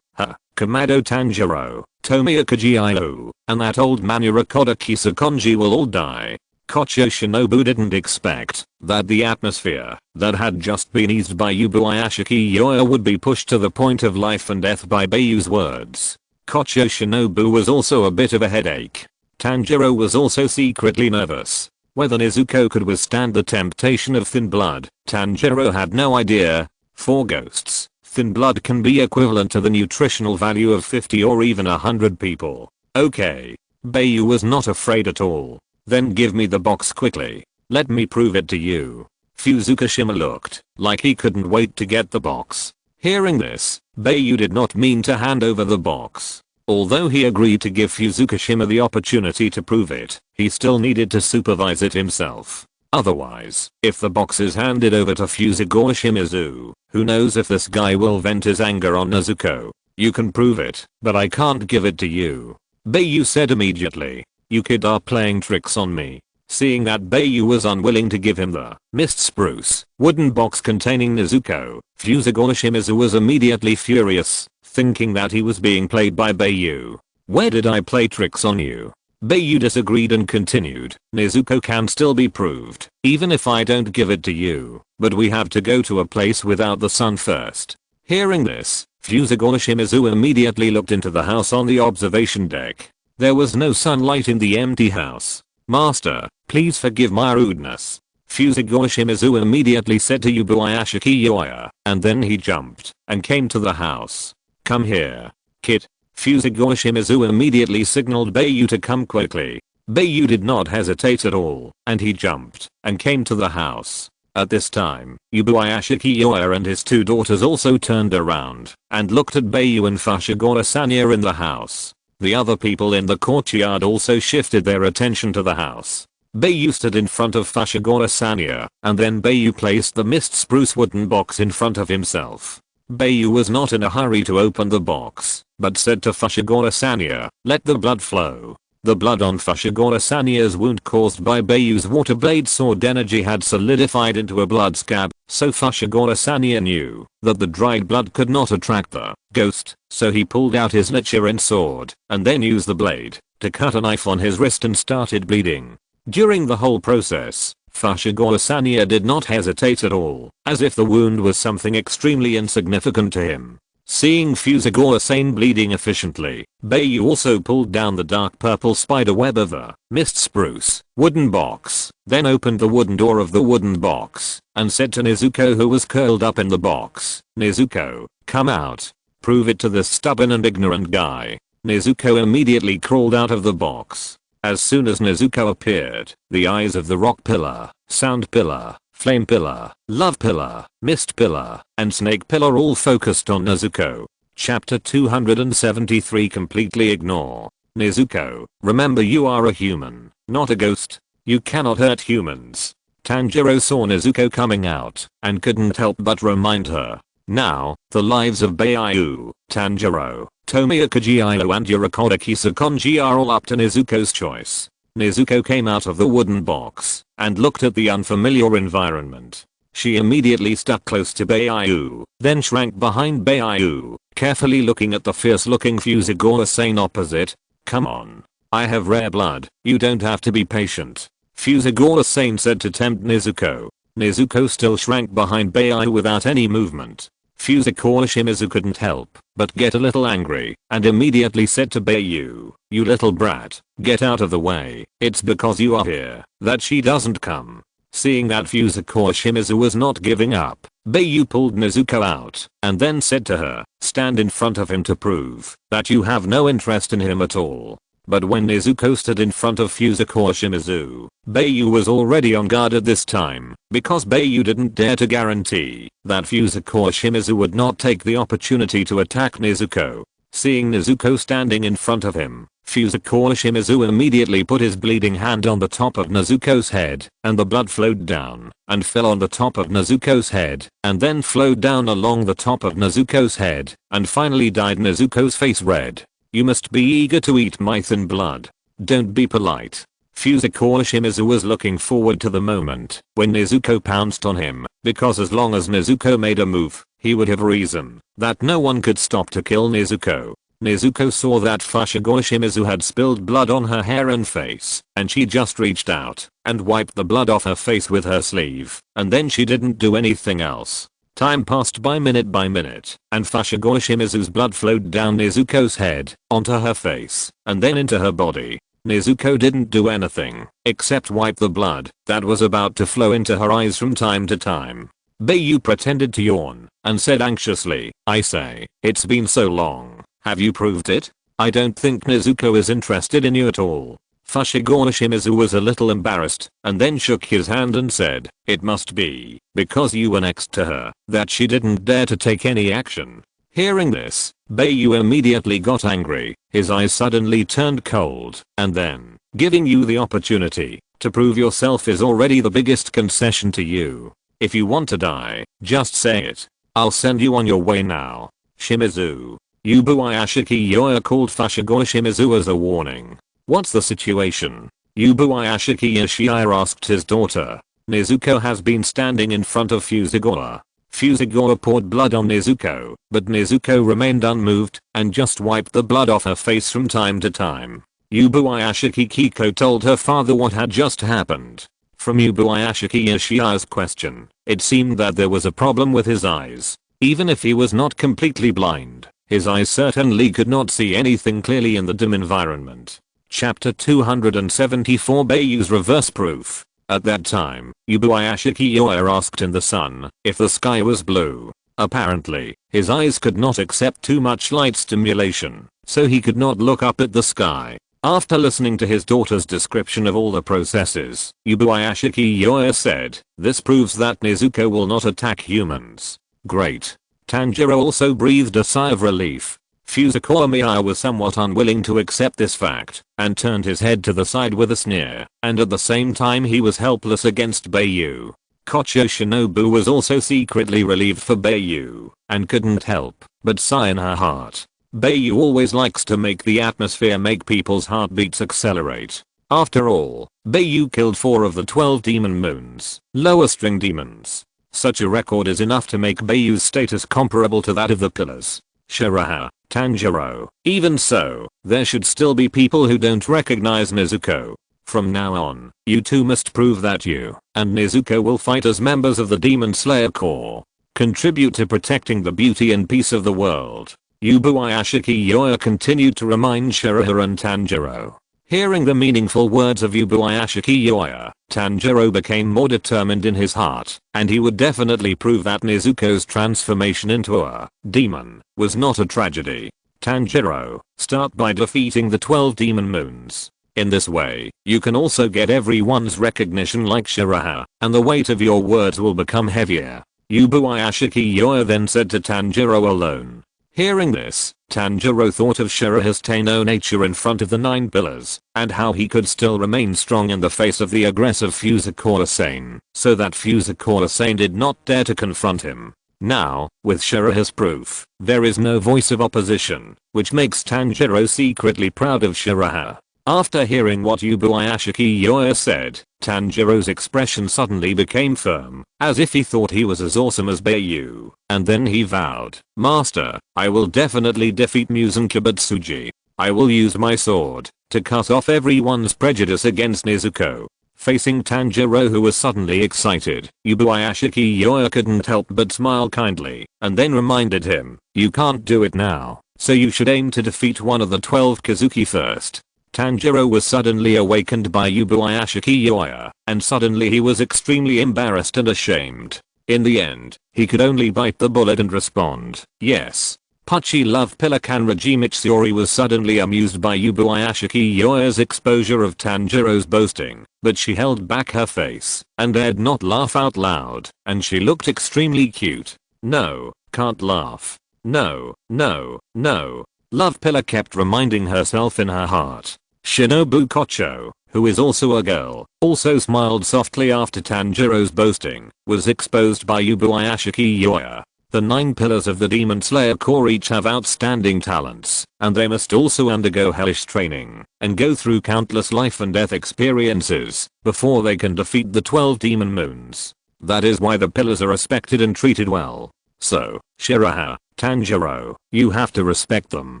Kamado Tanjiro, Tomioka Giyu, and that old Manurakoda Kisakonji will all die. Kocho Shinobu didn't expect that the atmosphere that had just been eased by Kiyoya would be pushed to the point of life and death by Bai Yu's words. Kocho Shinobu was also a bit of a headache. Tanjiro was also secretly nervous. Whether Nezuko could withstand the temptation of thin blood, Tanjiro had no idea. For ghosts, thin blood can be equivalent to the nutritional value of 50 or even 100 people. Okay. Bai Yu was not afraid at all. Then give me the box quickly. Let me prove it to you. Fushigi looked like he couldn't wait to get the box. Hearing this, Bai Yu did not mean to hand over the box. Although he agreed to give Fushigi the opportunity to prove it, he still needed to supervise it himself. Otherwise, if the box is handed over to Fushigi, who knows if this guy will vent his anger on Nezuko. You can prove it, but I can't give it to you. Bai Yu said immediately. You kid are playing tricks on me. Seeing that Bai Yu was unwilling to give him the mist spruce wooden box containing Nezuko, Fushigi was immediately furious, thinking that he was being played by Bai Yu. Where did I play tricks on you? Bai Yu disagreed and continued, Nezuko can still be proved, even if I don't give it to you, but we have to go to a place without the sun first. Hearing this, Fushigi immediately looked into the house on the observation deck. There was no sunlight in the empty house. Master, please forgive my rudeness. Fusagor Shimizu immediately said to Yubuayashiki Yoya, and then he jumped and came to the house. "Come here, kid." Fusagor Shimizu immediately signaled Bai Yu to come quickly. Bai Yu did not hesitate at all, and he jumped and came to the house. At this time, Yubuayashiki Yoya and his two daughters also turned around and looked at Bai Yu and Fushiguro Sanya in the house. The other people in the courtyard also shifted their attention to the house. Bai Yu stood in front of Fushiguro Sanya, and then Bai Yu placed the mist spruce wooden box in front of himself. Bai Yu was not in a hurry to open the box, but said to Fushiguro Sanya, "Let the blood flow." The blood on Fushiguro Sanya's wound caused by Bai Yu's water blade sword energy had solidified into a blood scab, so Fushiguro Sanya knew that the dried blood could not attract the ghost, so he pulled out his Nichiren sword and then used the blade to cut a knife on his wrist and started bleeding. During the whole process, Fushiguro Sanya did not hesitate at all, as if the wound was something extremely insignificant to him. Seeing Fusaguro Sane bleeding efficiently, Bai Yu also pulled down the dark purple spider web of the mist spruce wooden box, then opened the wooden door of the wooden box, and said to Nezuko, who was curled up in the box, "Nezuko, come out. Prove it to this stubborn and ignorant guy." Nezuko immediately crawled out of the box. As soon as Nezuko appeared, the eyes of the rock pillar, sound pillar, flame pillar, love pillar, mist pillar, and snake pillar all focused on Nezuko. Chapter 273 Completely ignore. Nezuko, remember you are a human, not a ghost. You cannot hurt humans. Tanjiro saw Nezuko coming out and couldn't help but remind her. Now, the lives of Bai Yu, Tanjiro, Tomioka Giyu and Yurakoda Kisakonji are all up to Nezuko's choice. Nezuko came out of the wooden box and looked at the unfamiliar environment. She immediately stuck close to Bai Yu, then shrank behind Bai Yu, carefully looking at the fierce-looking Fusaguro Sane opposite. "Come on. I have rare blood, you don't have to be patient," Fusaguro Sane said to tempt Nezuko. Nezuko still shrank behind Bai Yu without any movement. Fusaguro Shimizu couldn't help but get a little angry and immediately said to Bai Yu, "You little brat, get out of the way. It's because you are here that she doesn't come." Seeing that Fusaguro Shimizu was not giving up, Bai Yu pulled Nezuko out and then said to her, "Stand in front of him to prove that you have no interest in him at all." But when Nezuko stood in front of Fusaguro Shimizu, Bai Yu was already on guard at this time, because Bai Yu didn't dare to guarantee that Fusaguro Shimizu would not take the opportunity to attack Nezuko. Seeing Nezuko standing in front of him, Fusaguro Shimizu immediately put his bleeding hand on the top of Nezuko's head, and the blood flowed down and fell on the top of Nezuko's head, and then flowed down along the top of Nezuko's head, and finally dyed Nezuko's face red. "You must be eager to eat my thin blood. Don't be polite." Fusaguro Shimizu was looking forward to the moment when Nezuko pounced on him, because as long as Nezuko made a move, he would have reason that no one could stop to kill Nezuko. Nezuko saw that Fushiguro Shimizu had spilled blood on her hair and face, and she just reached out and wiped the blood off her face with her sleeve, and then she didn't do anything else. Time passed by minute, and Fushiguro Shimizu's blood flowed down Nezuko's head, onto her face, and then into her body. Nezuko didn't do anything, except wipe the blood that was about to flow into her eyes from time to time. Bai Yu pretended to yawn, and said anxiously, "I say, it's been so long, have you proved it? I don't think Nezuko is interested in you at all." Fushiguro Shimizu was a little embarrassed, and then shook his hand and said, "It must be because you were next to her that she didn't dare to take any action." Hearing this, Bai Yu immediately got angry, his eyes suddenly turned cold, and then, "Giving you the opportunity to prove yourself is already the biggest concession to you. If you want to die, just say it. I'll send you on your way now." "Shimizu." Yubuayashiki Yoya called Fushiguro Shimizu as a warning. "What's the situation?" Yubuayashiki Yoshia asked his daughter. Nezuko has been standing in front of Fusaguro. Fusaguro poured blood on Nezuko, but Nezuko remained unmoved and just wiped the blood off her face from time to time. Yubuayashiki Kiko told her father what had just happened. From Yubuayashiki Yoshia's question, it seemed that there was a problem with his eyes. Even if he was not completely blind, his eyes certainly could not see anything clearly in the dim environment. Chapter 274 Bai Yu's reverse proof. At that time, Yubuyashiki Kiyoya asked in the sun if the sky was blue. Apparently, his eyes could not accept too much light stimulation, so he could not look up at the sky. After listening to his daughter's description of all the processes, Yubuyashiki Kiyoya said, "This proves that Nezuko will not attack humans." Great. Tanjiro also breathed a sigh of relief. Fuzako Miya was somewhat unwilling to accept this fact, and turned his head to the side with a sneer, and at the same time he was helpless against Bai Yu. Kocho Shinobu was also secretly relieved for Bai Yu, and couldn't help but sigh in her heart. Bai Yu always likes to make the atmosphere make people's heartbeats accelerate. After all, Bai Yu killed 4 of the 12 demon moons, lower string demons. Such a record is enough to make Bai Yu's status comparable to that of the pillars. Shiraha, Tanjiro. Even so, there should still be people who don't recognize Nezuko. From now on, you two must prove that you and Nezuko will fight as members of the Demon Slayer Corps. Contribute to protecting the beauty and peace of the world. Yubuyashiki Kiyoya continued to remind Shiraha and Tanjiro. Hearing the meaningful words of Yubuyashiki Kiyoya, Tanjiro became more determined in his heart, and he would definitely prove that Nezuko's transformation into a demon was not a tragedy. Tanjiro, start by defeating the 12 demon moons. In this way, you can also get everyone's recognition like Shiraha, and the weight of your words will become heavier. Yubuyashiki Kiyoya then said to Tanjiro alone. Hearing this, Tanjiro thought of Shiraha's Tenno nature in front of the 9 pillars, and how he could still remain strong in the face of the aggressive Fuzako-san, so that Fuzako-san did not dare to confront him. Now, with Shiraha's proof, there is no voice of opposition, which makes Tanjiro secretly proud of Shiraha. After hearing what Yubuyashiki Kiyoya said, Tanjiro's expression suddenly became firm, as if he thought he was as awesome as Bai Yu, and then he vowed, "Master, I will definitely defeat Muzan Kibutsuji. I will use my sword to cut off everyone's prejudice against Nezuko." Facing Tanjiro, who was suddenly excited, Yubuyashiki Kiyoya couldn't help but smile kindly, and then reminded him, "You can't do it now, so you should aim to defeat one of the 12 Kazuki first." Tanjiro was suddenly awakened by Yubuyashiki Kiyoya, and suddenly he was extremely embarrassed and ashamed. In the end, he could only bite the bullet and respond, "Yes." Pucci Love Pillar Kanraji Mitsuri was suddenly amused by Yubuyashiki Kiyoya's exposure of Tanjiro's boasting, but she held back her face and dared not laugh out loud, and she looked extremely cute. "No, can't laugh. No, no, no." Love Pillar kept reminding herself in her heart. Shinobu Kocho, who is also a girl, also smiled softly after Tanjiro's boasting was exposed by Yubuyashiki Kiyoya. The 9 pillars of the Demon Slayer Corps each have outstanding talents, and they must also undergo hellish training and go through countless life and death experiences before they can defeat the 12 demon moons. That is why the pillars are respected and treated well. So, Shiraha, Tanjiro, you have to respect them.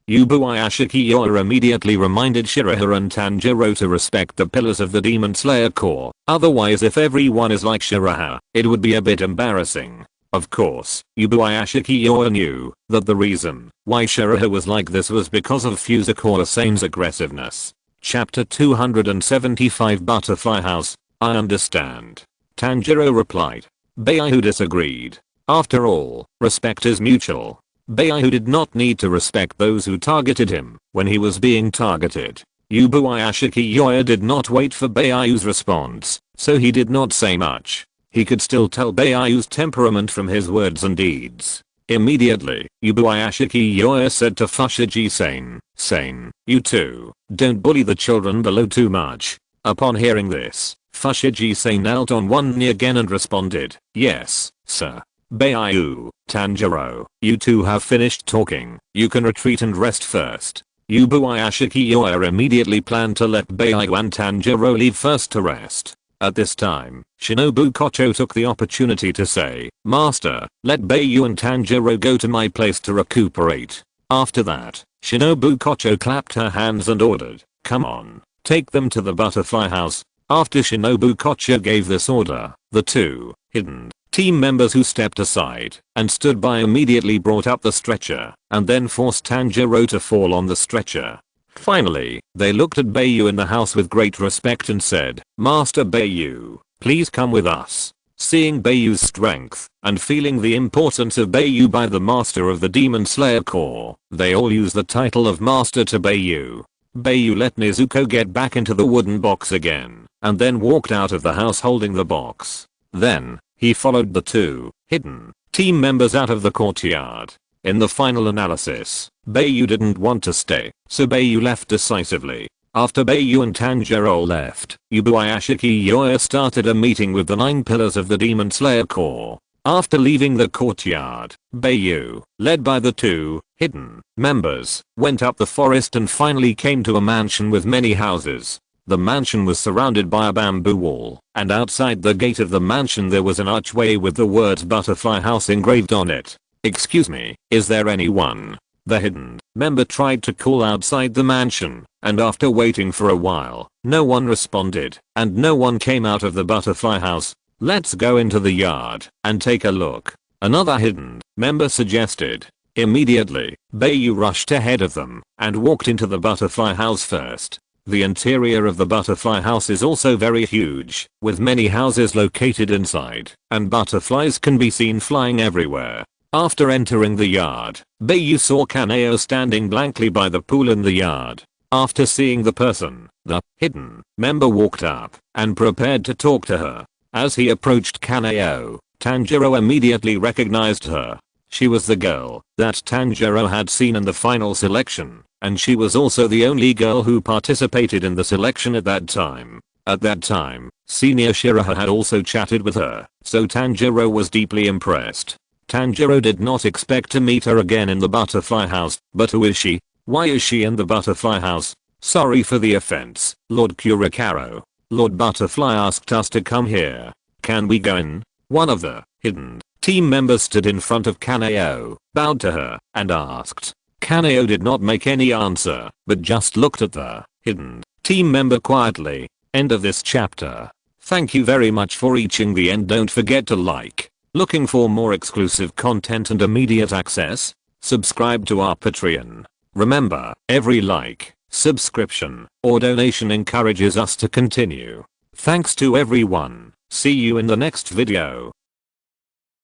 Yubuyashiki Kiyoya immediately reminded Shiraha and Tanjiro to respect the pillars of the Demon Slayer Corps, otherwise if everyone is like Shiraha, it would be a bit embarrassing. Of course, Yubuyashiki Kiyoya knew that the reason why Shiraha was like this was because of Fuzako-san's aggressiveness. Chapter 275 Butterfly House, I understand. Tanjiro replied. Bai Yu disagreed. After all, respect is mutual. Bai Yu did not need to respect those who targeted him when he was being targeted. Yubuyashiki Kiyoya did not wait for Bai Yu's response, so he did not say much. He could still tell Bai Yu's temperament from his words and deeds. Immediately, Yubuyashiki Kiyoya said to Fushigi-san, "You too, don't bully the children below too much." Upon hearing this, Fushigi-san knelt on one knee again and responded, "Yes, sir." Bai Yu, Tanjiro, you two have finished talking. You can retreat and rest first. Yubuyashiki Kiyoya immediately planned to let Bai Yu and Tanjiro leave first to rest. At this time, Shinobu Kocho took the opportunity to say, "Master, let Bai Yu and Tanjiro go to my place to recuperate." After that, Shinobu Kocho clapped her hands and ordered, "Come on, take them to the butterfly house." After Shinobu Kocho gave this order, the two hidden team members who stepped aside and stood by immediately brought up the stretcher and then forced Tanjiro to fall on the stretcher. Finally, they looked at Bai Yu in the house with great respect and said, "Master Bai Yu, please come with us." Seeing Bai Yu's strength and feeling the importance of Bai Yu by the master of the Demon Slayer Corps, they all used the title of master to Bai Yu. Bai Yu let Nezuko get back into the wooden box again and then walked out of the house holding the box. Then, he followed the two hidden team members out of the courtyard. In the final analysis, Bai Yu didn't want to stay, so Bai Yu left decisively. After Bai Yu and Tanjiro left, Yubuayashiki Yoya started a meeting with the 9 pillars of the Demon Slayer Corps. After leaving the courtyard, Bai Yu, led by the two hidden members, went up the forest and finally came to a mansion with many houses. The mansion was surrounded by a bamboo wall, and outside the gate of the mansion there was an archway with the words Butterfly House engraved on it. "Excuse me, is there anyone?" The hidden member tried to call outside the mansion, and after waiting for a while, no one responded, and no one came out of the Butterfly House. "Let's go into the yard and take a look," another hidden member suggested. Immediately, Bai Yu rushed ahead of them and walked into the Butterfly House first. The interior of the Butterfly House is also very huge, with many houses located inside, and butterflies can be seen flying everywhere. After entering the yard, Bai Yu saw Kaneo standing blankly by the pool in the yard. After seeing the person, the hidden member walked up and prepared to talk to her. As he approached Kaneo, Tanjiro immediately recognized her. She was the girl that Tanjiro had seen in the final selection, and she was also the only girl who participated in the selection at that time. At that time, Senior Shiraha had also chatted with her, so Tanjiro was deeply impressed. Tanjiro did not expect to meet her again in the Butterfly House, but who is she? Why is she in the Butterfly House? Sorry for the offense, Lord Kurikaro. Lord Butterfly asked us to come here. Can we go in? One of the hidden team members stood in front of Kaneo, bowed to her, and asked. Kaneo did not make any answer, but just looked at the hidden team member quietly. End of this chapter. Thank you very much for reaching the end. Don't forget to like. Looking for more exclusive content and immediate access? Subscribe to our Patreon. Remember, every like, subscription, or donation encourages us to continue. Thanks to everyone. See you in the next video.